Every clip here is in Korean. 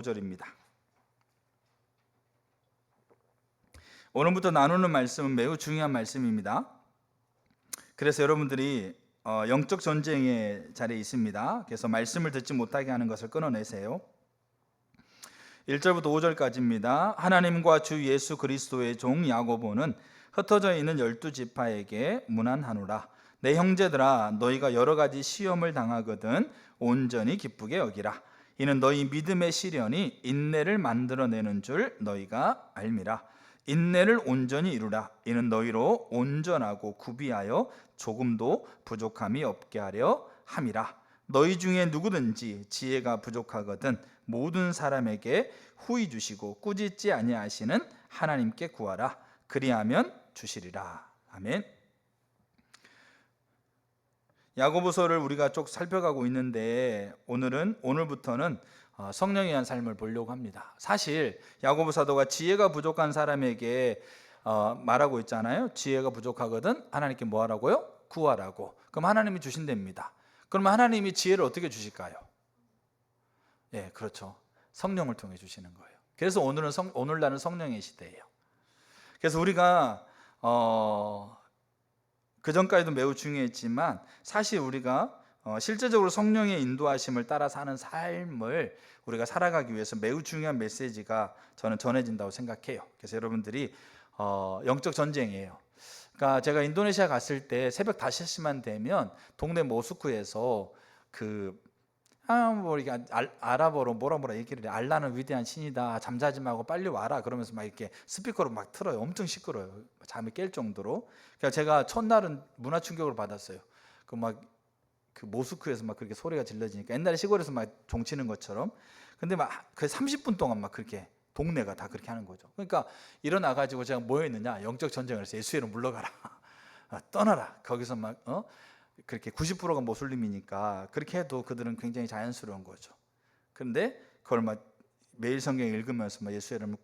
5절입니다. 오늘부터 나누는 말씀은 매우 중요한 말씀입니다. 그래서 여러분들이 영적 전쟁의 자리에 있습니다. 그래서 말씀을 듣지 못하게 하는 것을 끊어내세요. 1절부터 5절까지입니다. 하나님과 주 예수 그리스도의 종 야고보는 흩어져 있는 12지파에게 문안하노라. 내 형제들아, 너희가 여러 가지 시험을 당하거든 온전히 기쁘게 여기라. 이는 너희 믿음의 시련이 인내를 만들어내는 줄 너희가 알미라. 인내를 온전히 이루라. 이는 너희로 온전하고 구비하여 조금도 부족함이 없게 하려 함이라. 너희 중에 누구든지 지혜가 부족하거든 모든 사람에게 후히 주시고 꾸짖지 아니하시는 하나님께 구하라. 그리하면 주시리라. 아멘. 야고보서를 우리가 쭉 살펴가고 있는데 오늘부터는 성령에 의한 삶을 보려고 합니다. 사실 야고보 사도가 지혜가 부족한 사람에게 말하고 있잖아요. 지혜가 부족하거든 하나님께 뭐 하라고요? 구하라고. 그럼 하나님이 주신답니다. 그러면 하나님이 지혜를 어떻게 주실까요? 예, 그렇죠. 성령을 통해 주시는 거예요. 그래서 오늘날은 성령의 시대예요. 그래서 우리가 그 전까지도 매우 중요했지만 사실 우리가 실제적으로 성령의 인도하심을 따라 사는 삶을 우리가 살아가기 위해서 매우 중요한 메시지가 저는 전해진다고 생각해요. 그래서 여러분들이 영적 전쟁이에요. 그러니까 제가 인도네시아 갔을 때 새벽 5시만 되면 동네 모스크에서 뭐 이렇게 아랍어로 뭐라 얘기를 해. 알라는 위대한 신이다. 잠자지 말고 빨리 와라. 그러면서 막 이렇게 스피커로 막 틀어요. 엄청 시끄러워요. 잠이 깰 정도로. 그러니까 제가 첫날은 문화 충격을 받았어요. 그 모스크에서 막 그렇게 소리가 질러지니까 옛날에 시골에서 막 종치는 것처럼. 근데 막 그 30분 동안 막 그렇게 동네가 다 그렇게 하는 거죠. 그러니까 일어나 가지고 제가 뭐 했느냐? 영적 전쟁을 해서 예수의로 물러가라. 떠나라. 거기서 막 그렇게 90%가 모슬림이니까 그렇게 해도 그들은 굉장히 자연스러운 거죠. 그런데 그걸 막 매일 성경 읽으면서 막 예수의 이름을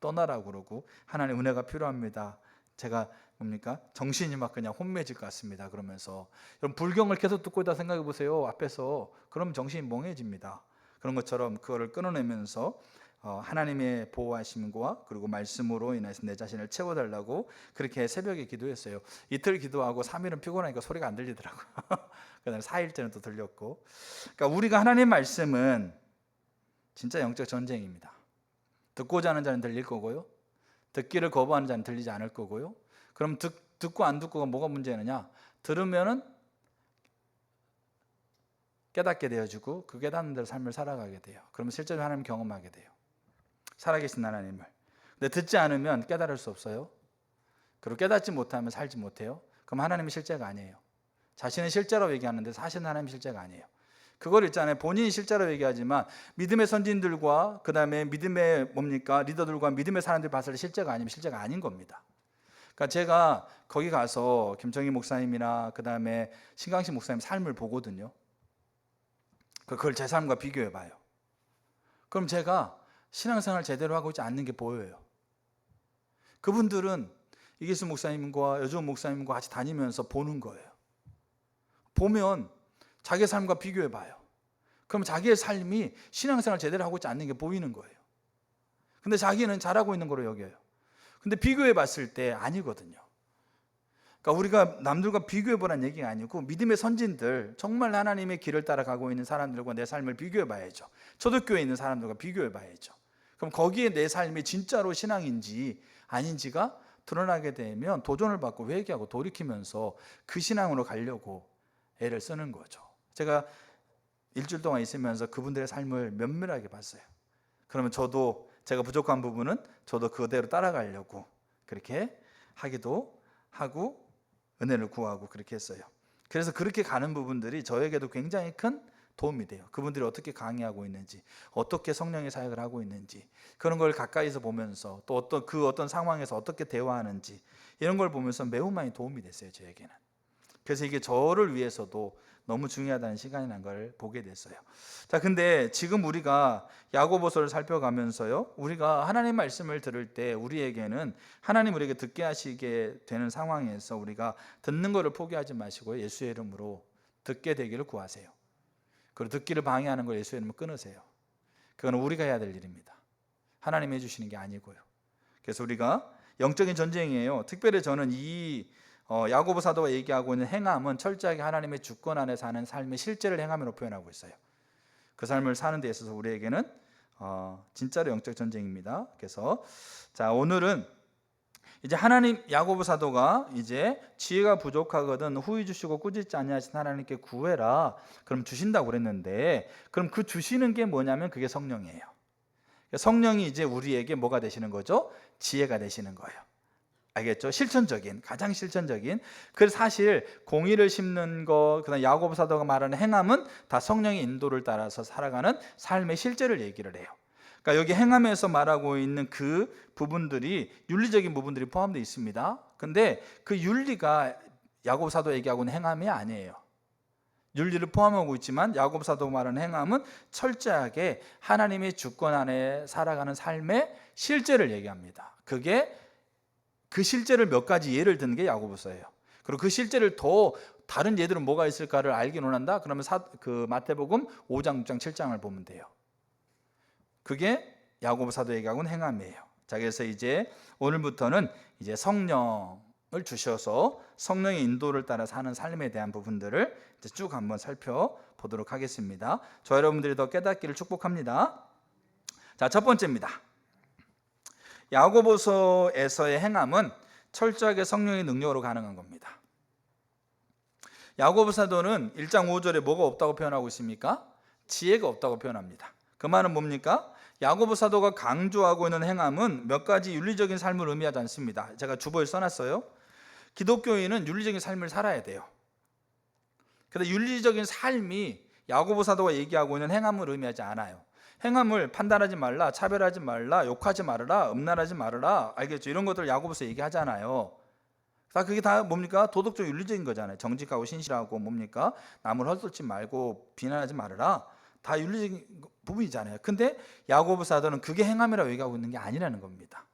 떠나라고 그러고 하나님 은혜가 필요합니다. 제가 뭡니까? 정신이 막 그냥 혼미해질 것 같습니다. 그러면서 여러분 불경을 계속 듣고 있다 생각해 보세요. 앞에서 그러면 정신이 멍해집니다. 그런 것처럼 그거를 끊어내면서 하나님의 보호하심과 그리고 말씀으로 인해서 내 자신을 채워달라고 그렇게 새벽에 기도했어요. 이틀 기도하고 3일은 피곤하니까 소리가 안 들리더라고요. 그다음에 4일째는 또 들렸고. 그러니까 우리가 하나님 말씀은 진짜 영적 전쟁입니다. 듣고자 하는 자는 들릴 거고요. 듣기를 거부하는 자는 들리지 않을 거고요. 그럼 듣고 안 듣고가 뭐가 문제느냐? 들으면은 깨닫게 되어지고 그 깨닫는 대로 삶을 살아가게 돼요. 그러면 실제로 하나님 경험하게 돼요. 살아계신 하나님을. 근데 듣지 않으면 깨달을 수 없어요. 그리고 깨닫지 못하면 살지 못해요. 그럼 하나님이 실제가 아니에요. 자신은 실제라고 얘기하는데 사실은 하나님이 실제가 아니에요. 그걸 있잖아요. 본인이 실제라고 얘기하지만 믿음의 선진들과 그 다음에 믿음의 리더들과 믿음의 사람들 봤을 때 실제가 아니면 실제가 아닌 겁니다. 그러니까 제가 거기 가서 김정희 목사님이나 그 다음에 신강식 목사님 삶을 보거든요. 그걸 제 삶과 비교해 봐요. 그럼 제가 신앙생활 제대로 하고 있지 않는 게 보여요. 그분들은 이기수 목사님과 여주원 목사님과 같이 다니면서 보는 거예요. 보면 자기 삶과 비교해 봐요. 그럼 자기의 삶이 신앙생활 제대로 하고 있지 않는 게 보이는 거예요. 근데 자기는 잘하고 있는 거로 여겨요. 근데 비교해 봤을 때 아니거든요. 그러니까 우리가 남들과 비교해 보라는 얘기가 아니고 믿음의 선진들, 정말 하나님의 길을 따라가고 있는 사람들과 내 삶을 비교해 봐야죠. 초대교회에 있는 사람들과 비교해 봐야죠. 그럼 거기에 내 삶이 진짜로 신앙인지 아닌지가 드러나게 되면 도전을 받고 회개하고 돌이키면서 그 신앙으로 가려고 애를 쓰는 거죠. 제가 일주일 동안 있으면서 그분들의 삶을 면밀하게 봤어요. 그러면 저도 제가 부족한 부분은 저도 그대로 따라가려고 그렇게 하기도 하고 은혜를 구하고 그렇게 했어요. 그래서 그렇게 가는 부분들이 저에게도 굉장히 큰 도움이 돼요. 그분들이 어떻게 강의하고 있는지, 어떻게 성령의 사역을 하고 있는지, 그런 걸 가까이서 보면서 또 어떤 상황에서 어떻게 대화하는지 이런 걸 보면서 매우 많이 도움이 됐어요, 저에게는. 그래서 이게 저를 위해서도 너무 중요하다는 시간이라는 걸 보게 됐어요. 자, 근데 지금 우리가 야고보서를 살펴가면서요, 우리가 하나님 말씀을 들을 때 우리에게는 하나님 우리에게 듣게 하시게 되는 상황에서 우리가 듣는 것을 포기하지 마시고 예수의 이름으로 듣게 되기를 구하세요. 그리고 듣기를 방해하는 걸 예수의 이름으로 끊으세요. 그건 우리가 해야 될 일입니다. 하나님이 해주시는 게 아니고요. 그래서 우리가 영적인 전쟁이에요. 특별히 저는 이 야고보 사도가 얘기하고 있는 행함은 철저하게 하나님의 주권 안에 사는 삶의 실제를 행함으로 표현하고 있어요. 그 삶을 사는 데 있어서 우리에게는 진짜로 영적 전쟁입니다. 그래서 자, 오늘은 이제 하나님, 야고보 사도가 이제 지혜가 부족하거든 후히 주시고 꾸짖지 아니하신 하나님께 구해라, 그럼 주신다고 그랬는데, 그럼 그 주시는 게 뭐냐면 그게 성령이에요. 성령이 이제 우리에게 뭐가 되시는 거죠? 지혜가 되시는 거예요. 알겠죠? 실천적인, 가장 실천적인. 그래서 사실 공의를 심는 거, 그다음 야고보 사도가 말하는 행함은 다 성령의 인도를 따라서 살아가는 삶의 실제를 얘기를 해요. 그러니까 여기 행함에서 말하고 있는 그 부분들이 윤리적인 부분들이 포함되어 있습니다. 근데 그 윤리가 야고보 사도 얘기하고 있는 행함이 아니에요. 윤리를 포함하고 있지만 야고보 사도가 말하는 행함은 철저하게 하나님의 주권 안에 살아가는 삶의 실제를 얘기합니다. 그게 그 실제를 몇 가지 예를 드는 게 야고보서예요. 그리고 그 실제를 더 다른 예들은 뭐가 있을까를 알기 원한다? 그러면 그 마태복음 5장, 6장, 7장을 보면 돼요. 그게 야고보 사도 얘기하고 있는 행함이에요. 자, 그래서 이제 오늘부터는 이제 성령을 주셔서 성령의 인도를 따라 사는 삶에 대한 부분들을 이제 쭉 한번 살펴보도록 하겠습니다. 저 여러분들이 더 깨닫기를 축복합니다. 자, 첫 번째입니다. 야고보서에서의 행함은 철저하게 성령의 능력으로 가능한 겁니다. 야고보 사도는 1장 5절에 뭐가 없다고 표현하고 있습니까? 지혜가 없다고 표현합니다. 그 말은 뭡니까? 야고보 사도가 강조하고 있는 행함은 몇 가지 윤리적인 삶을 의미하지 않습니다. 제가 주보에 써놨어요. 기독교인은 윤리적인 삶을 살아야 돼요. 그런데 윤리적인 삶이 야고보 사도가 얘기하고 있는 행함을 의미하지 않아요. 행함을 판단하지 말라, 차별하지 말라, 욕하지 말아라, 음란하지 말아라, 알겠죠? 이런 것들 야고보서 얘기하잖아요. 그게 다 뭡니까? 도덕적 윤리적인 거잖아요. 정직하고 신실하고 뭡니까? 남을 헛되지 말고 비난하지 말아라. 다 윤리적인 부분이잖아요. 근데 야고보 사도는 그게 행함이라고 얘기하고 있는 게 아니라는 겁니다.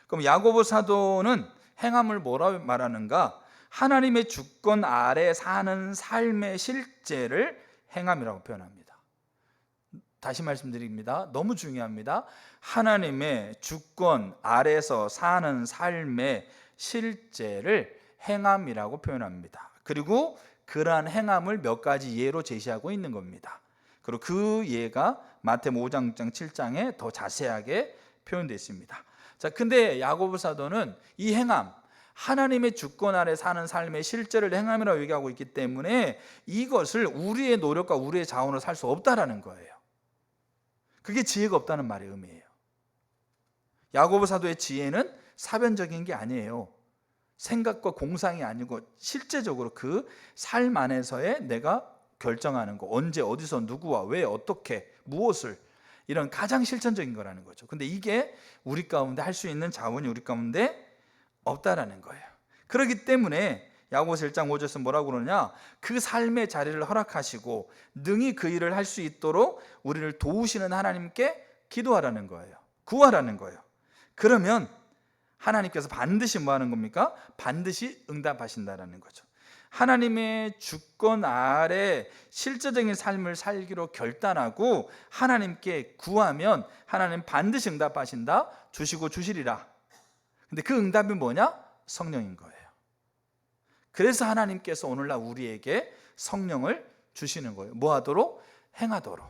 그럼 야고보 사도는 행함을 뭐라고 말하는가? 하나님의 주권 아래 사는 삶의 실제를 행함이라고 표현합니다. 다시 말씀드립니다. 너무 중요합니다. 하나님의 주권 아래서 사는 삶의 실제를 행함이라고 표현합니다. 그리고 그러한 행함을 몇 가지 예로 제시하고 있는 겁니다. 그리고 그 예가 마태복음 5장, 6장, 7장에 더 자세하게 표현되어 있습니다. 자, 근데 야고보 사도는 이 행함, 하나님의 주권 아래 사는 삶의 실제를 행함이라고 얘기하고 있기 때문에 이것을 우리의 노력과 우리의 자원으로 살 수 없다라는 거예요. 그게 지혜가 없다는 말의 의미예요. 야고보 사도의 지혜는 사변적인 게 아니에요. 생각과 공상이 아니고 실제적으로 그 삶 안에서의 내가 결정하는 거, 언제, 어디서, 누구와, 왜, 어떻게, 무엇을, 이런 가장 실천적인 거라는 거죠. 근데 이게 우리 가운데 할 수 있는 자원이 우리 가운데 없다라는 거예요. 그렇기 때문에 야고보서 1장 5절에서 뭐라고 그러냐? 그 삶의 자리를 허락하시고 능히 그 일을 할 수 있도록 우리를 도우시는 하나님께 기도하라는 거예요. 구하라는 거예요. 그러면 하나님께서 반드시 뭐 하는 겁니까? 반드시 응답하신다라는 거죠. 하나님의 주권 아래 실제적인 삶을 살기로 결단하고 하나님께 구하면 하나님 반드시 응답하신다, 주시고 주시리라. 근데 그 응답이 뭐냐? 성령인 거예요. 그래서 하나님께서 오늘날 우리에게 성령을 주시는 거예요. 뭐 하도록? 행하도록.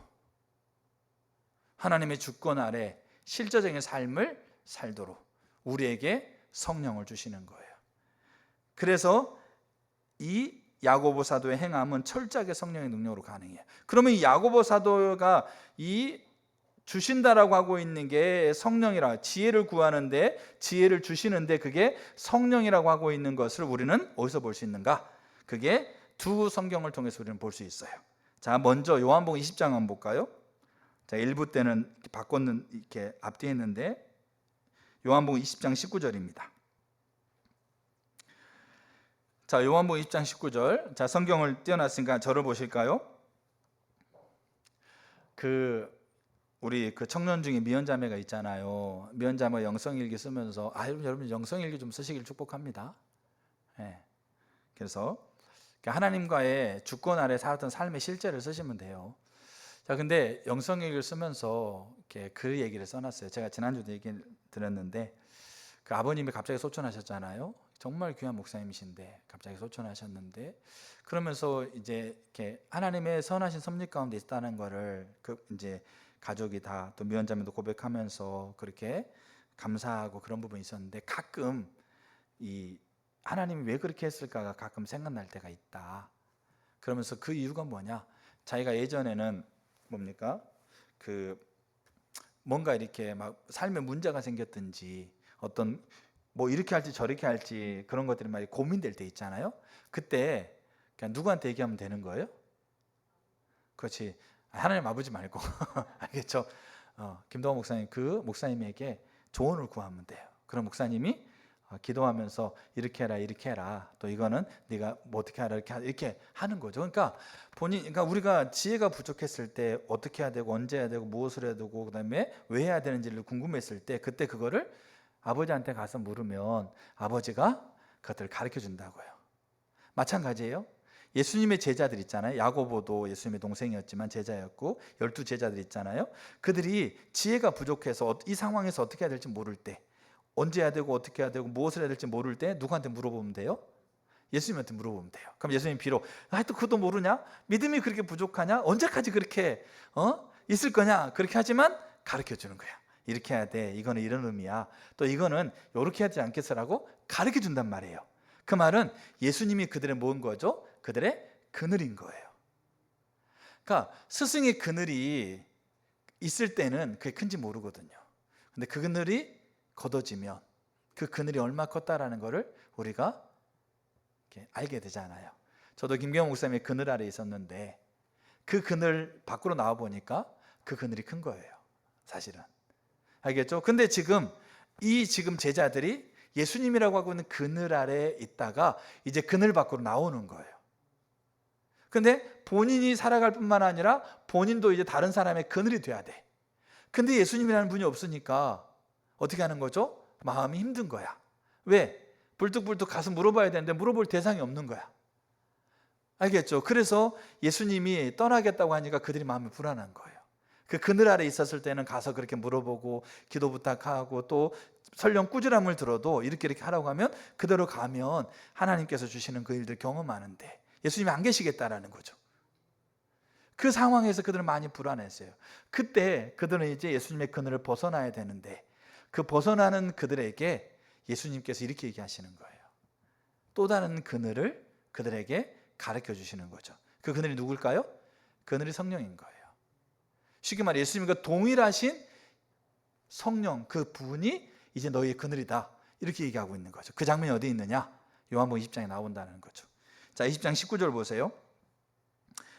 하나님의 주권 아래 실제적인 삶을 살도록 우리에게 성령을 주시는 거예요. 그래서 이 야고보 사도의 행함은 철저하게 성령의 능력으로 가능해요. 그러면 이 야고보 사도가 이 주신다라고 하고 있는 게 성령이라, 지혜를 구하는데 지혜를 주시는데 그게 성령이라고 하고 있는 것을 우리는 어디서 볼 수 있는가? 그게 두 성경을 통해서 우리는 볼 수 있어요. 자, 먼저 요한복음 20장 한번 볼까요? 자, 1부 때는 바꿨는 이렇게 앞뒤에 했는데 요한복음 20장 19절입니다. 자, 요한복음 20장 19절. 자, 성경을 띄워놨으니까 저를 보실까요? 우리 청년 중에 미연자매가 있잖아요. 미연자매 영성일기 쓰면서 여러분 영성일기 좀 쓰시길 축복합니다. 네. 그래서 하나님과의 주권 아래 살았던 삶의 실제를 쓰시면 돼요. 자, 근데 영성일기를 쓰면서 이렇게 그 얘기를 써놨어요. 제가 지난주도 얘기 드렸는데 그 아버님이 갑자기 소천하셨잖아요. 정말 귀한 목사님이신데 갑자기 소천하셨는데, 그러면서 이제 이렇게 하나님의 선하신 섭리 가운데 있다는 거를 그 이제 가족이 다 또 미원자매도 고백하면서 그렇게 감사하고 그런 부분이 있었는데, 가끔 이 하나님이 왜 그렇게 했을까가 가끔 생각날 때가 있다. 그러면서 그 이유가 뭐냐? 자기가 예전에는 뭡니까? 그 뭔가 이렇게 막 삶에 문제가 생겼든지 어떤 뭐 이렇게 할지 저렇게 할지 그런 것들이 많이 고민될 때 있잖아요. 그때 그냥 누구한테 얘기하면 되는 거예요? 그렇지. 하나님 아버지 말고 알겠죠? 김동원 목사님, 그 목사님에게 조언을 구하면 돼요. 그럼 목사님이 기도하면서 이렇게 해라 이렇게 해라, 또 이거는 네가 뭐 어떻게 하라 이렇게 하는 거죠. 그러니까 그러니까 우리가 지혜가 부족했을 때 어떻게 해야 되고 언제 해야 되고 무엇을 해야 되고 그다음에 왜 해야 되는지를 궁금했을 때 그때 그거를 아버지한테 가서 물으면 아버지가 그것들을 가르쳐 준다고요. 마찬가지예요. 예수님의 제자들 있잖아요. 야고보도 예수님의 동생이었지만 제자였고 12제자들 있잖아요. 그들이 지혜가 부족해서 이 상황에서 어떻게 해야 될지 모를 때, 언제 해야 되고 어떻게 해야 되고 무엇을 해야 될지 모를 때 누구한테 물어보면 돼요? 예수님한테 물어보면 돼요. 그럼 예수님 비록 또 그것도 모르냐? 믿음이 그렇게 부족하냐? 언제까지 그렇게 있을 거냐? 그렇게 하지만 가르쳐 주는 거야. 이렇게 해야 돼. 이거는 이런 의미야. 또 이거는 이렇게 하지 않겠어라고 가르쳐 준단 말이에요. 그 말은 예수님이 그들의 뭔 거죠? 그들의 그늘인 거예요. 그러니까 스승의 그늘이 있을 때는 그게 큰지 모르거든요. 근데 그 그늘이 걷어지면 그 그늘이 얼마 컸다라는 것을 우리가 이렇게 알게 되잖아요. 저도 김경호 목사님의 그늘 아래 있었는데 그 그늘 밖으로 나와 보니까 그 그늘이 큰 거예요. 사실은. 알겠죠? 근데 지금 제자들이 예수님이라고 하고 있는 그늘 아래에 있다가 이제 그늘 밖으로 나오는 거예요. 근데 본인이 살아갈 뿐만 아니라 본인도 이제 다른 사람의 그늘이 돼야 돼. 근데 예수님이라는 분이 없으니까 어떻게 하는 거죠? 마음이 힘든 거야. 왜? 불뚝불뚝 가서 물어봐야 되는데 물어볼 대상이 없는 거야. 알겠죠? 그래서 예수님이 떠나겠다고 하니까 그들이 마음이 불안한 거예요. 그 그늘 아래 있었을 때는 가서 그렇게 물어보고 기도 부탁하고 또 설령 꾸지람을 들어도 이렇게 하라고 하면 그대로 가면 하나님께서 주시는 그 일들 경험하는데 예수님이 안 계시겠다라는 거죠. 그 상황에서 그들은 많이 불안했어요. 그때 그들은 이제 예수님의 그늘을 벗어나야 되는데 그 벗어나는 그들에게 예수님께서 이렇게 얘기하시는 거예요. 또 다른 그늘을 그들에게 가르쳐 주시는 거죠. 그 그늘이 누굴까요? 그늘이 성령인 거예요. 쉽게 말해 예수님과 동일하신 성령, 그 분이 이제 너희의 그늘이다, 이렇게 얘기하고 있는 거죠. 그 장면이 어디 있느냐? 요한복음 20장에 나온다는 거죠. 자, 20장 19절 보세요.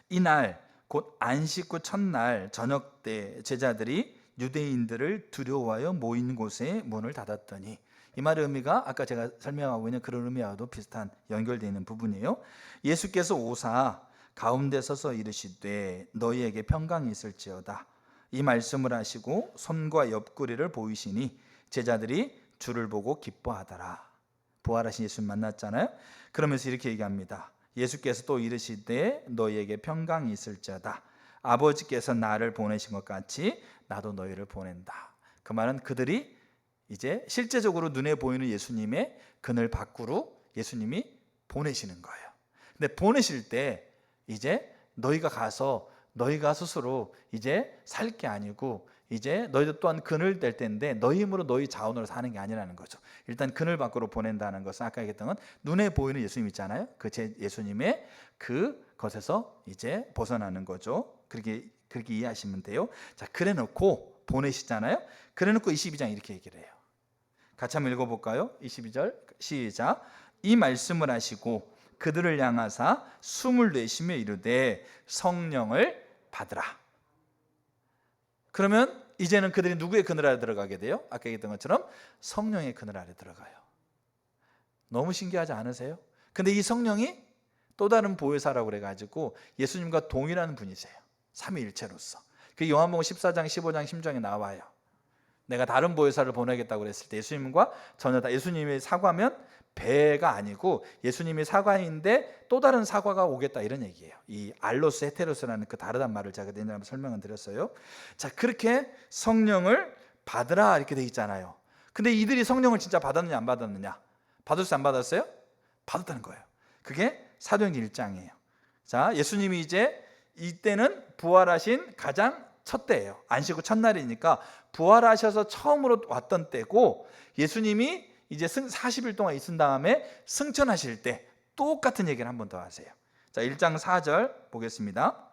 이날 곧 안식 후 첫날 저녁 때 제자들이 유대인들을 두려워하여 모인 곳에 문을 닫았더니, 이 말의 의미가 아까 제가 설명하고 있는 그런 의미와도 비슷한 연결되어 있는 부분이에요. 예수께서 오사 가운데 서서 이르시되 너희에게 평강이 있을지어다, 이 말씀을 하시고 손과 옆구리를 보이시니 제자들이 주를 보고 기뻐하더라. 부활하신 예수님 만났잖아요. 그러면서 이렇게 얘기합니다. 예수께서 또 이르시되 너희에게 평강이 있을지어다, 아버지께서 나를 보내신 것 같이 나도 너희를 보낸다. 그 말은 그들이 이제 실제적으로 눈에 보이는 예수님의 그늘 밖으로 예수님이 보내시는 거예요. 근데 보내실 때 이제 너희가 가서 너희가 스스로 이제 살 게 아니고 이제 너희도 또한 그늘 될 때인데 너희 힘으로 너희 자원으로 사는 게 아니라는 거죠. 일단 그늘 밖으로 보낸다는 것은 아까 얘기했던 건 눈에 보이는 예수님 있잖아요. 그 예수님의 그것에서 이제 벗어나는 거죠. 그렇게 이해하시면 돼요. 자, 그래 놓고 보내시잖아요. 그래 놓고 22장 이렇게 얘기를 해요. 같이 한번 읽어볼까요? 22절 시작. 이 말씀을 하시고 그들을 향하사 숨을 내쉬며 이르되 성령을 받으라. 그러면 이제는 그들이 누구의 그늘 아래 들어가게 돼요? 아까 얘기했던 것처럼 성령의 그늘 아래 들어가요. 너무 신기하지 않으세요? 근데 이 성령이 또 다른 보혜사라고 그래가지고 예수님과 동일한 분이세요. 삼위일체로서. 그 요한복음 14장, 15장, 16장에 나와요. 내가 다른 보혜사를 보내겠다고 그랬을 때 예수님과 전혀 다 예수님이 사과면 배가 아니고 예수님이 사과인데 또 다른 사과가 오겠다 이런 얘기예요. 이 알로스 헤테로스라는 그 다르단 말을 제가 옛날에 한번 설명을 드렸어요. 자, 그렇게 성령을 받으라 이렇게 돼 있잖아요. 근데 이들이 성령을 진짜 받았느냐 안 받았느냐? 받았어요 안 받았어요? 받았다는 거예요. 그게 사도행전 1장이에요. 자, 예수님이 이제 이때는 부활하신 가장 첫 때예요. 안식 후 첫날이니까 부활하셔서 처음으로 왔던 때고, 예수님이 이제 40일 동안 있은 다음에 승천하실 때 똑같은 얘기를 한 번 더 하세요. 자, 1장 4절 보겠습니다.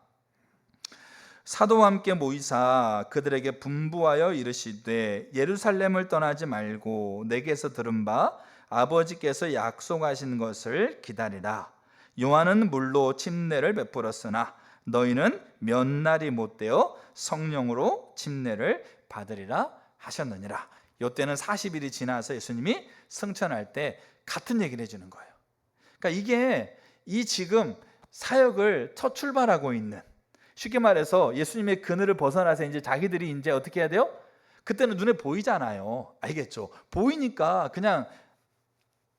사도와 함께 모이사 그들에게 분부하여 이르시되 예루살렘을 떠나지 말고 내게서 들은 바 아버지께서 약속하신 것을 기다리라. 요한은 물로 침례를 베풀었으나 너희는 몇 날이 못되어 성령으로 침례를 받으리라 하셨느니라. 이때는 40일이 지나서 예수님이 승천할 때 같은 얘기를 해주는 거예요. 그러니까 이게 이 지금 사역을 첫 출발하고 있는, 쉽게 말해서 예수님의 그늘을 벗어나서 이제 자기들이 이제 어떻게 해야 돼요? 그때는 눈에 보이잖아요. 알겠죠? 보이니까 그냥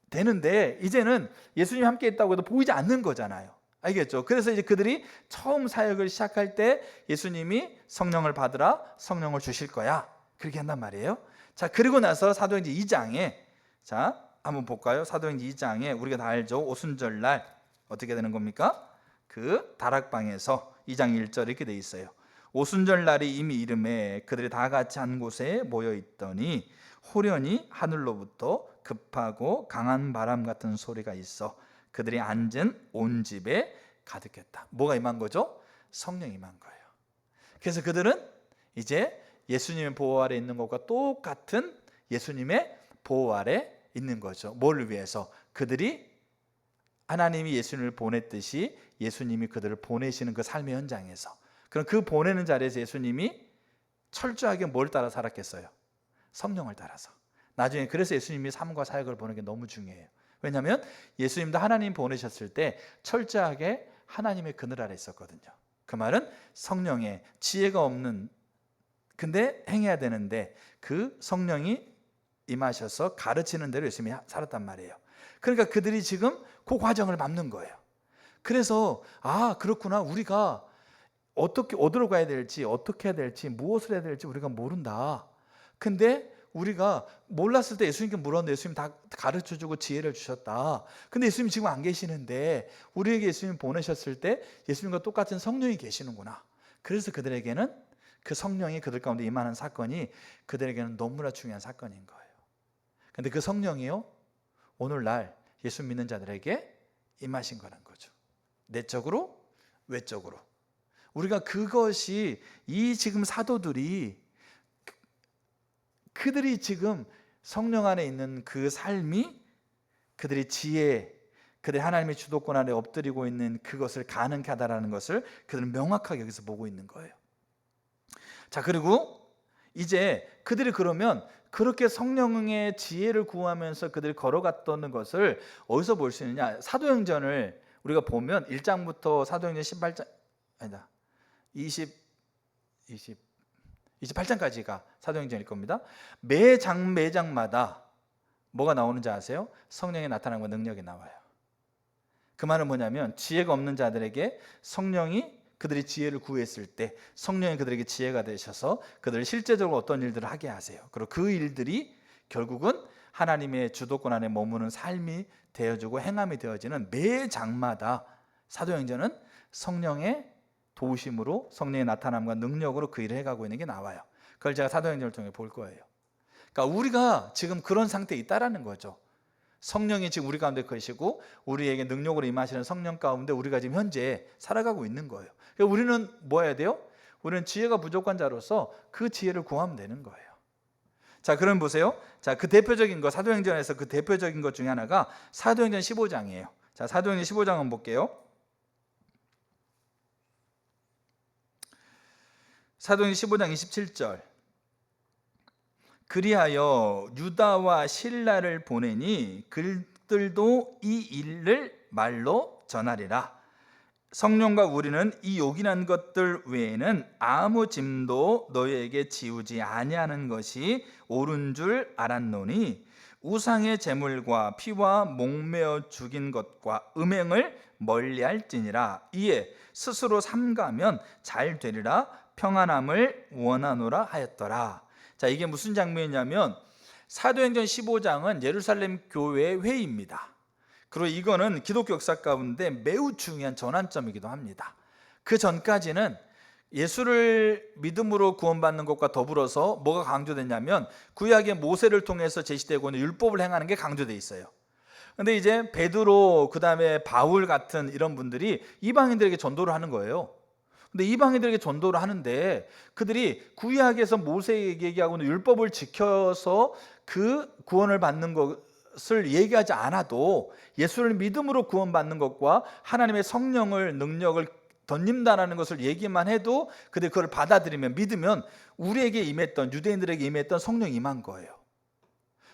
되는데 이제는 예수님이 함께 있다고 해도 보이지 않는 거잖아요. 알겠죠? 그래서 이제 그들이 처음 사역을 시작할 때 예수님이 성령을 받으라, 성령을 주실 거야, 그렇게 한단 말이에요. 자, 그리고 나서 사도행전 2장에 자 한번 볼까요? 사도행전 2장에 우리가 다 알죠? 오순절날 어떻게 되는 겁니까? 그 다락방에서 2장 1절 이렇게 돼 있어요. 오순절날이 이미 이름에 그들이 다 같이 한 곳에 모여 있더니 호련히 하늘로부터 급하고 강한 바람 같은 소리가 있어 그들이 앉은 온 집에 가득했다. 뭐가 임한 거죠? 성령이 임한 거예요. 그래서 그들은 이제 예수님의 보호 아래 있는 것과 똑같은 예수님의 보호 아래 있는 거죠. 뭘 위해서? 그들이 하나님이 예수님을 보냈듯이 예수님이 그들을 보내시는 그 삶의 현장에서, 그럼 그 보내는 자리에서 예수님이 철저하게 뭘 따라 살았겠어요? 성령을 따라서. 나중에 그래서 예수님이 삶과 사역을 보는 게 너무 중요해요. 왜냐하면 예수님도 하나님 보내셨을 때 철저하게 하나님의 그늘 아래 있었거든요. 그 말은 성령의 지혜가 없는, 근데 행해야 되는데 그 성령이 임하셔서 가르치는 대로 열심히 살았단 말이에요. 그러니까 그들이 지금 그 과정을 밟는 거예요. 그래서 그렇구나, 우리가 어떻게 어디로 가야 될지, 어떻게 해야 될지, 무엇을 해야 될지 우리가 모른다. 근데 우리가 몰랐을 때 예수님께 물었는데 예수님 다 가르쳐주고 지혜를 주셨다. 근데 예수님 지금 안 계시는데 우리에게 예수님 보내셨을 때 예수님과 똑같은 성령이 계시는구나. 그래서 그들에게는 그 성령이 그들 가운데 임하는 사건이 그들에게는 너무나 중요한 사건인 거예요. 근데 그 성령이요, 오늘날 예수 믿는 자들에게 임하신 거라는 거죠. 내적으로, 외적으로. 우리가 그것이 이 지금 사도들이, 그들이 지금 성령 안에 있는 그 삶이 그들의 지혜, 그들이 하나님의 주도권 아래 엎드리고 있는 그것을 가능케 하다라는 것을 그들은 명확하게 여기서 보고 있는 거예요. 자, 그리고 이제 그들이 그러면 그렇게 성령의 지혜를 구하면서 그들이 걸어갔던 것을 어디서 볼 수 있느냐? 사도행전을 우리가 보면 1장부터 사도행전 18장 아니다. 28장까지가 사도행전일 겁니다. 매장마다 뭐가 나오는지 아세요? 성령의 나타남과 능력이 나와요. 그 말은 뭐냐면 지혜가 없는 자들에게 성령이, 그들이 지혜를 구했을 때 성령이 그들에게 지혜가 되셔서 그들을 실제적으로 어떤 일들을 하게 하세요. 그리고 그 일들이 결국은 하나님의 주도권 안에 머무는 삶이 되어지고 행함이 되어지는 매 장마다 사도행전은 성령의 도우심으로, 성령의 나타남과 능력으로 그 일을 해가고 있는 게 나와요. 그걸 제가 사도행전을 통해 볼 거예요. 그러니까 우리가 지금 그런 상태에 있다라는 거죠. 성령이 지금 우리 가운데 계시고 우리에게 능력으로 임하시는 성령 가운데 우리가 지금 현재 살아가고 있는 거예요. 그러니까 우리는 뭐 해야 돼요? 우리는 지혜가 부족한 자로서 그 지혜를 구하면 되는 거예요. 자, 그럼 보세요. 자, 그 대표적인 거, 사도행전에서 그 대표적인 것 중에 하나가 사도행전 15장이에요. 자, 사도행전 15장 한번 볼게요. 사도행전 15장 27절. 그리하여 유다와 실라를 보내니 그들도 이 일을 말로 전하리라. 성령과 우리는 이 요긴한 것들 외에는 아무 짐도 너희에게 지우지 아니하는 것이 옳은 줄 알았노니 우상의 제물과 피와 목매어 죽인 것과 음행을 멀리할지니라. 이에 스스로 삼가면 잘 되리라. 평안함을 원하노라 하였더라. 자, 이게 무슨 장면이냐면 사도행전 15장은 예루살렘 교회의 회의입니다. 그리고 이거는 기독교 역사 가운데 매우 중요한 전환점이기도 합니다. 그 전까지는 예수를 믿음으로 구원받는 것과 더불어서 뭐가 강조됐냐면 구약의 모세를 통해서 제시되고 있는 율법을 행하는 게 강조되어 있어요. 근데 이제 베드로 그다음에 바울 같은 이런 분들이 이방인들에게 전도를 하는 거예요. 근데 이방인들에게 전도를 하는데 그들이 구약에서 모세에게 얘기하고 있는 율법을 지켜서 그 구원을 받는 것을 얘기하지 않아도 예수를 믿음으로 구원받는 것과 하나님의 성령을 능력을 덧입는다는 것을 얘기만 해도 그들이 그걸 받아들이면 믿으면 우리에게 임했던 유대인들에게 임했던 성령이 임한 거예요.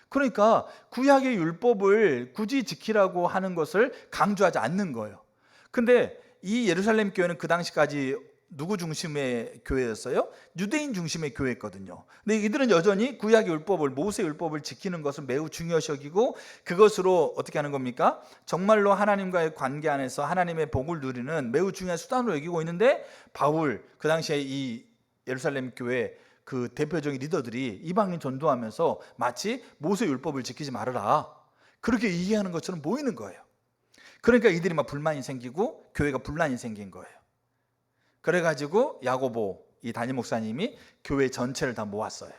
그러니까 구약의 율법을 굳이 지키라고 하는 것을 강조하지 않는 거예요. 근데 이 예루살렘 교회는 그 당시까지 누구 중심의 교회였어요? 유대인 중심의 교회였거든요. 근데 이들은 여전히 구약의 율법을, 모세 율법을 지키는 것을 매우 중요시 여기고 그것으로 어떻게 하는 겁니까? 정말로 하나님과의 관계 안에서 하나님의 복을 누리는 매우 중요한 수단으로 여기고 있는데 바울, 그 당시에 이 예루살렘 교회 그 대표적인 리더들이 이방인 전도하면서 마치 모세 율법을 지키지 말아라 그렇게 얘기하는 것처럼 보이는 거예요. 그러니까 이들이 막 불만이 생기고 교회가 분란이 생긴 거예요. 그래가지고 야고보 이 담임 목사님이 교회 전체를 다 모았어요.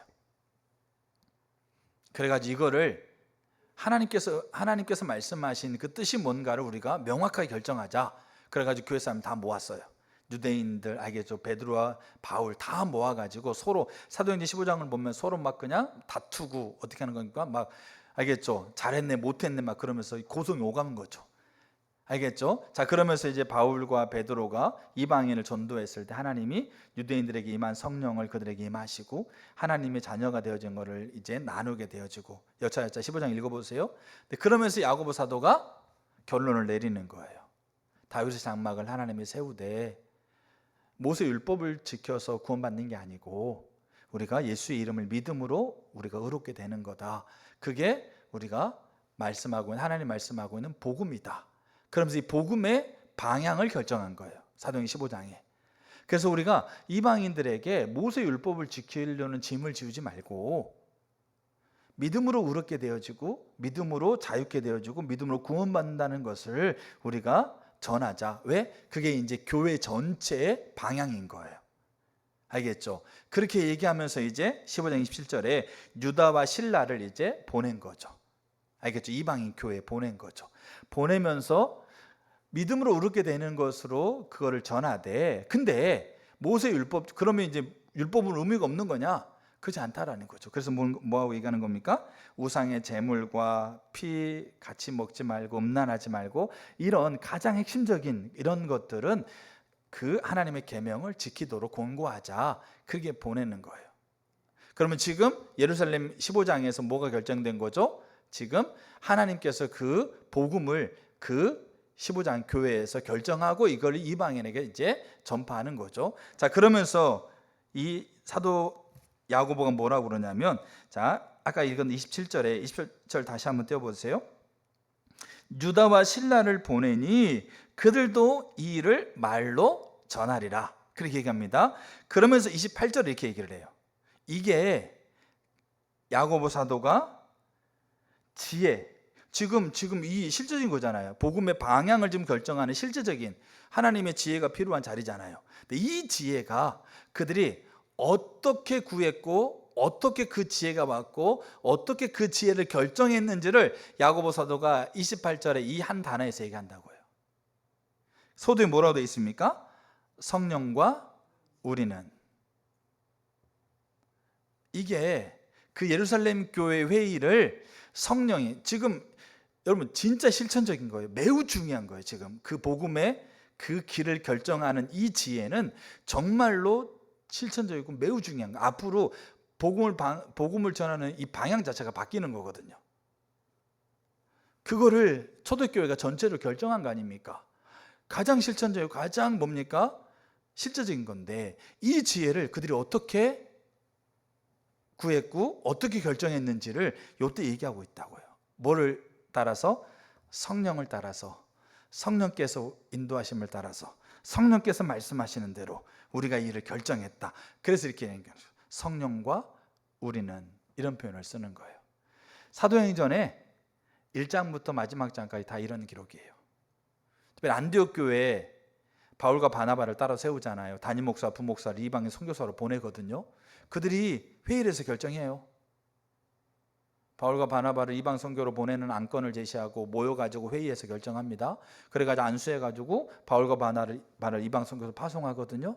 그래가지고 이거를 하나님께서 말씀하신 그 뜻이 뭔가를 우리가 명확하게 결정하자. 그래가지고 교회 사람 다 모았어요. 유대인들 알겠죠? 베드로와 바울 다 모아가지고 서로 사도행전 15장을 보면 서로 막 그냥 다투고 어떻게 하는 거니까 막 알겠죠? 잘했네 못했네 막 그러면서 고성이 오가는 거죠. 알겠죠? 자, 그러면서 이제 바울과 베드로가 이방인을 전도했을 때 하나님이 유대인들에게 임한 성령을 그들에게 임하시고 하나님의 자녀가 되어진 것을 이제 나누게 되어지고 여차여차 15장 읽어보세요. 그러면서 야고보 사도가 결론을 내리는 거예요. 다윗의 장막을 하나님이 세우되 모세 율법을 지켜서 구원받는 게 아니고 우리가 예수의 이름을 믿음으로 우리가 의롭게 되는 거다. 그게 우리가 말씀하고 있는 하나님 말씀하고 있는 복음이다. 그러면서 이 복음의 방향을 결정한 거예요. 사도행전 15장에. 그래서 우리가 이방인들에게 모세 율법을 지키려는 짐을 지우지 말고 믿음으로 의롭게 되어지고 믿음으로 자유케 되어지고 믿음으로 구원받는다는 것을 우리가 전하자. 왜? 그게 이제 교회 전체의 방향인 거예요. 알겠죠? 그렇게 얘기하면서 이제 15장 27절에 유다와 실라를 이제 보낸 거죠. 알겠죠? 이방인 교회에 보낸 거죠. 보내면서 믿음으로 의롭게 되는 것으로 그거를 전하되, 근데 모세 율법 그러면 이제 율법은 의미가 없는 거냐? 그렇지 않다라는 거죠. 그래서 뭐하고 얘기하는 겁니까? 우상의 제물과 피 같이 먹지 말고 음란하지 말고 이런 가장 핵심적인 이런 것들은 그 하나님의 계명을 지키도록 권고하자. 그게 보내는 거예요. 그러면 지금 예루살렘 15장에서 뭐가 결정된 거죠? 지금 하나님께서 그 복음을 그 15장 교회에서 결정하고 이걸 이방인에게 이제 전파하는 거죠. 자, 그러면서 이 사도 야고보가 뭐라고 그러냐면, 자, 아까 읽은 27절 다시 한번 띄워보세요. 유다와 실라를 보내니 그들도 이 일을 말로 전하리라. 그렇게 얘기합니다. 그러면서 28절에 이렇게 얘기를 해요. 이게 야고보 사도가 지혜, 지금 이 실제적인 거잖아요. 복음의 방향을 지금 결정하는 실제적인 하나님의 지혜가 필요한 자리잖아요. 근데 이 지혜가 그들이 어떻게 구했고 어떻게 그 지혜가 왔고 어떻게 그 지혜를 결정했는지를 야고보 사도가 28절에 이 한 단어에서 얘기한다고요. 소도에 뭐라고 되어 있습니까? 성령과 우리는. 이게 그 예루살렘 교회 회의를 성령이 지금 여러분 진짜 실천적인 거예요. 매우 중요한 거예요. 지금 그 복음의 그 길을 결정하는 이 지혜는 정말로 실천적이고 매우 중요한 거예요. 앞으로 복음을 전하는 이 방향 자체가 바뀌는 거거든요. 그거를 초대교회가 전체로 결정한 거 아닙니까? 가장 실천적이고 가장 뭡니까? 실제적인 건데, 이 지혜를 그들이 어떻게 구했고 어떻게 결정했는지를 이때 얘기하고 있다고요. 뭐를 따라서? 성령을 따라서, 성령께서 인도하심을 따라서, 성령께서 말씀하시는 대로 우리가 이 일을 결정했다. 그래서 이렇게 얘기하죠. 성령과 우리는, 이런 표현을 쓰는 거예요. 사도행전에 1장부터 마지막 장까지 다 이런 기록이에요. 특별히 안디옥 교회에 바울과 바나바를 따로 세우잖아요. 담임 목사, 부목사를 이방인 선교사로 보내거든요. 그들이 회의를 해서 결정해요. 바울과 바나바를 이방 선교로 보내는 안건을 제시하고 모여가지고 회의해서 결정합니다. 그래가지고 안수해가지고 바울과 바나바를 이방 선교로 파송하거든요.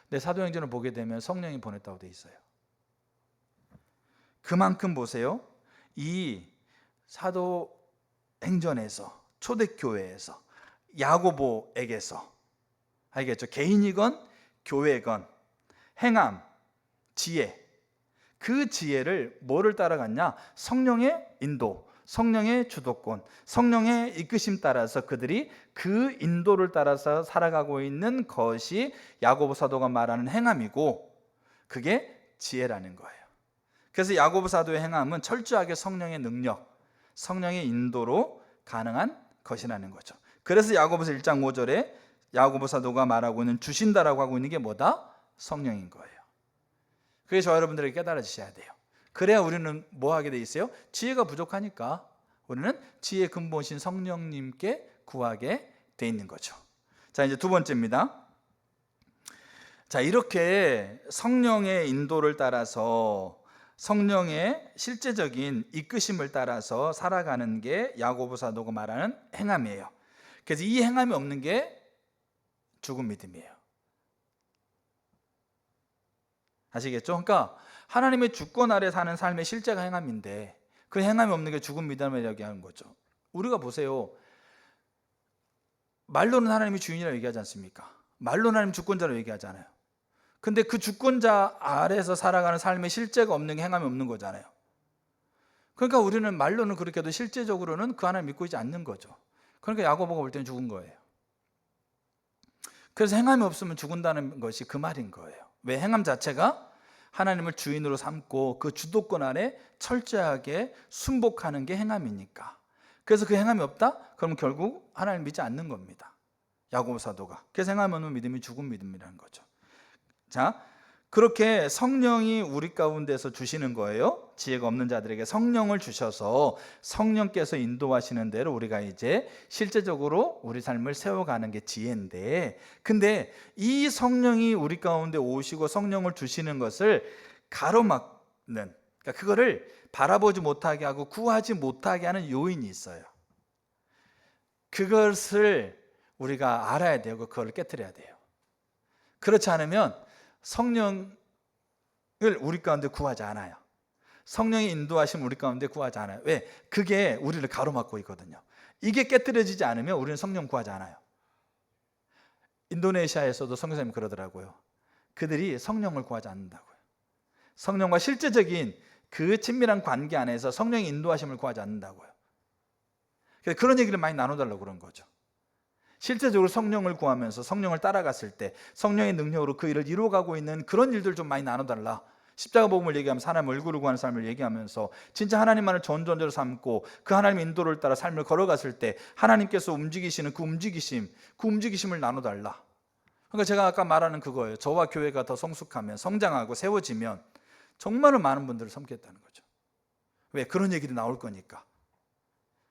근데 사도행전을 보게 되면 성령이 보냈다고 돼 있어요. 그만큼 보세요. 이 사도행전에서, 초대교회에서, 야고보에게서, 알겠죠? 개인이건 교회건 행함, 지혜, 그 지혜를 뭐를 따라갔냐? 성령의 인도, 성령의 주도권, 성령의 이끄심 따라서 그들이 그 인도를 따라서 살아가고 있는 것이 야고보 사도가 말하는 행함이고, 그게 지혜라는 거예요. 그래서 야고보 사도의 행함은 철저하게 성령의 능력, 성령의 인도로 가능한 것이라는 거죠. 그래서 야고보서 1장 5절에 야고보 사도가 말하고 있는 주신다라고 하고 있는 게 뭐다? 성령인 거예요. 그게 저 여러분들에게 깨달아지셔야 돼요. 그래야 우리는 뭐 하게 돼 있어요? 지혜가 부족하니까 우리는 지혜의 근본이신 성령님께 구하게 돼 있는 거죠. 자, 이제 두 번째입니다. 자, 이렇게 성령의 인도를 따라서, 성령의 실제적인 이끄심을 따라서 살아가는 게 야고보 사도가 말하는 행함이에요. 그래서 이 행함이 없는 게 죽은 믿음이에요. 아시겠죠? 그러니까 하나님의 주권 아래 사는 삶의 실제가 행함인데, 그 행함이 없는 게 죽은 믿음을 얘기하는 거죠. 우리가 보세요. 말로는 하나님이 주인이라고 얘기하지 않습니까? 말로는 하나님 주권자라고 얘기하잖아요. 근데 그 주권자 아래에서 살아가는 삶의 실제가 없는 게 행함이 없는 거잖아요. 그러니까 우리는 말로는 그렇게 해도 실제적으로는 그 하나님 믿고 있지 않는 거죠. 그러니까 야고보가 볼 때는 죽은 거예요. 그래서 행함이 없으면 죽는다는 것이 그 말인 거예요. 왜? 행함 자체가 하나님을 주인으로 삼고 그 주도권 아래 철저하게 순복하는 게 행함이니까. 그래서 그 행함이 없다? 그럼 결국 하나님을 믿지 않는 겁니다. 야고보 사도가. 그래서 행함이 없는 믿음이 죽은 믿음이라는 거죠. 자, 그렇게 성령이 우리 가운데서 주시는 거예요. 지혜가 없는 자들에게 성령을 주셔서 성령께서 인도하시는 대로 우리가 이제 실제적으로 우리 삶을 세워가는 게 지혜인데, 근데 이 성령이 우리 가운데 오시고 성령을 주시는 것을 가로막는, 그러니까 그거를 바라보지 못하게 하고 구하지 못하게 하는 요인이 있어요. 그것을 우리가 알아야 되고 그걸 깨트려야 돼요. 그렇지 않으면 성령을 우리 가운데 구하지 않아요. 성령의 인도하심 우리 가운데 구하지 않아요. 왜? 그게 우리를 가로막고 있거든요. 이게 깨뜨려지지 않으면 우리는 성령 구하지 않아요. 인도네시아에서도 선교사님이 그러더라고요. 그들이 성령을 구하지 않는다고요. 성령과 실제적인 그 친밀한 관계 안에서 성령의 인도하심을 구하지 않는다고요. 그래서 그런 얘기를 많이 나눠달라고 그런 거죠. 실제적으로 성령을 구하면서 성령을 따라갔을 때 성령의 능력으로 그 일을 이루어가고 있는 그런 일들 좀 많이 나눠달라. 십자가 복음을 얘기하면서 하나님 얼굴을 구하는 삶을 얘기하면서 진짜 하나님만을 전전적으로 삼고 그 하나님의 인도를 따라 삶을 걸어갔을 때 하나님께서 움직이시는 그 움직이심을 나눠달라. 그러니까 제가 아까 말하는 그거예요. 저와 교회가 더 성숙하면, 성장하고 세워지면 정말로 많은 분들을 섬기겠다는 거죠. 왜? 그런 얘기도 나올 거니까,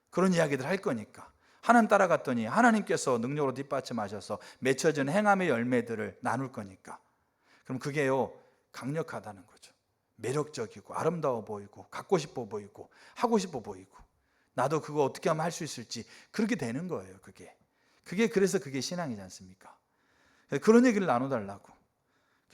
그런 이야기들 할 거니까. 하나님 따라갔더니 하나님께서 능력으로 뒷받침하셔서 맺혀진 행함의 열매들을 나눌 거니까. 그럼 그게요, 강력하다는 거죠. 매력적이고 아름다워 보이고 갖고 싶어 보이고 하고 싶어 보이고, 나도 그거 어떻게 하면 할 수 있을지 그렇게 되는 거예요. 그래서 그게 신앙이지 않습니까? 그런 얘기를 나눠달라고.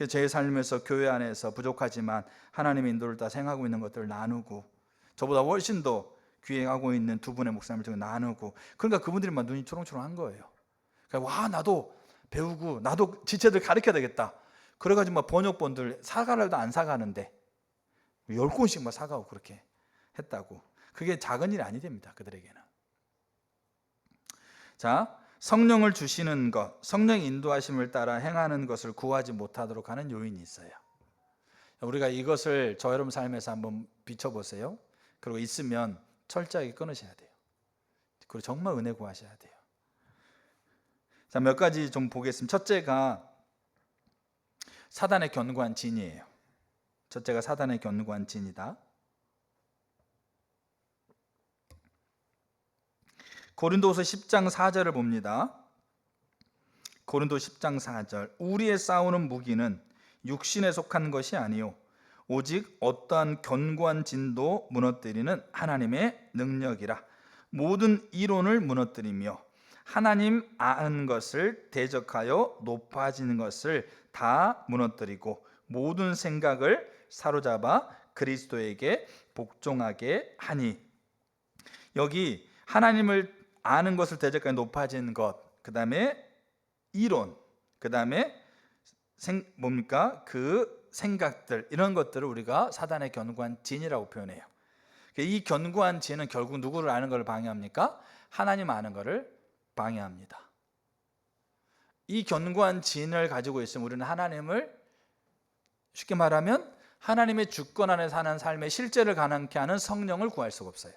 제 삶에서 교회 안에서 부족하지만 하나님의 인도를 따라 생각하고 있는 것들을 나누고, 저보다 훨씬 더 귀행하고 있는 두 분의 목사님을 통해 나누고, 그러니까 그분들이 막 눈이 초롱초롱한 거예요. 그러니까 와, 나도 배우고 나도 지체들 가르쳐야 되겠다. 그래가지고 막 번역본들 사가라도 안 사가는데 10권씩 막 사가고 그렇게 했다고. 그게 작은 일이 아니 됩니다, 그들에게는. 자, 성령을 주시는 것, 성령의 인도하심을 따라 행하는 것을 구하지 못하도록 하는 요인이 있어요. 우리가 이것을 저 여러분 삶에서 한번 비춰보세요. 그리고 있으면 철저하게 끊으셔야 돼요. 그리고 정말 은혜 구하셔야 돼요. 자, 몇 가지 좀 보겠습니다. 첫째가 사단의 견고한 진이에요. 첫째가 사단의 견고한 진이다. 고린도서 10장 4절을 봅니다. 고린도 10장 4절. 우리의 싸우는 무기는 육신에 속한 것이 아니요 오직 어떠한 견고한 진도 무너뜨리는 하나님의 능력이라. 모든 이론을 무너뜨리며 하나님 아는 것을 대적하여 높아지는 것을 다 무너뜨리고 모든 생각을 사로잡아 그리스도에게 복종하게 하니. 여기 하나님을 아는 것을 대적하여 높아지는 것, 그 다음에 이론, 그 다음에 뭡니까? 그 생각들, 이런 것들을 우리가 사단의 견고한 진이라고 표현해요. 이 견고한 진은 결국 누구를 아는 것을 방해합니까? 하나님 아는 것을 방해합니다. 이 견고한 진을 가지고 있으면 우리는 하나님을, 쉽게 말하면 하나님의 주권 안에 사는 삶의 실제를 가능케 하는 성령을 구할 수가 없어요.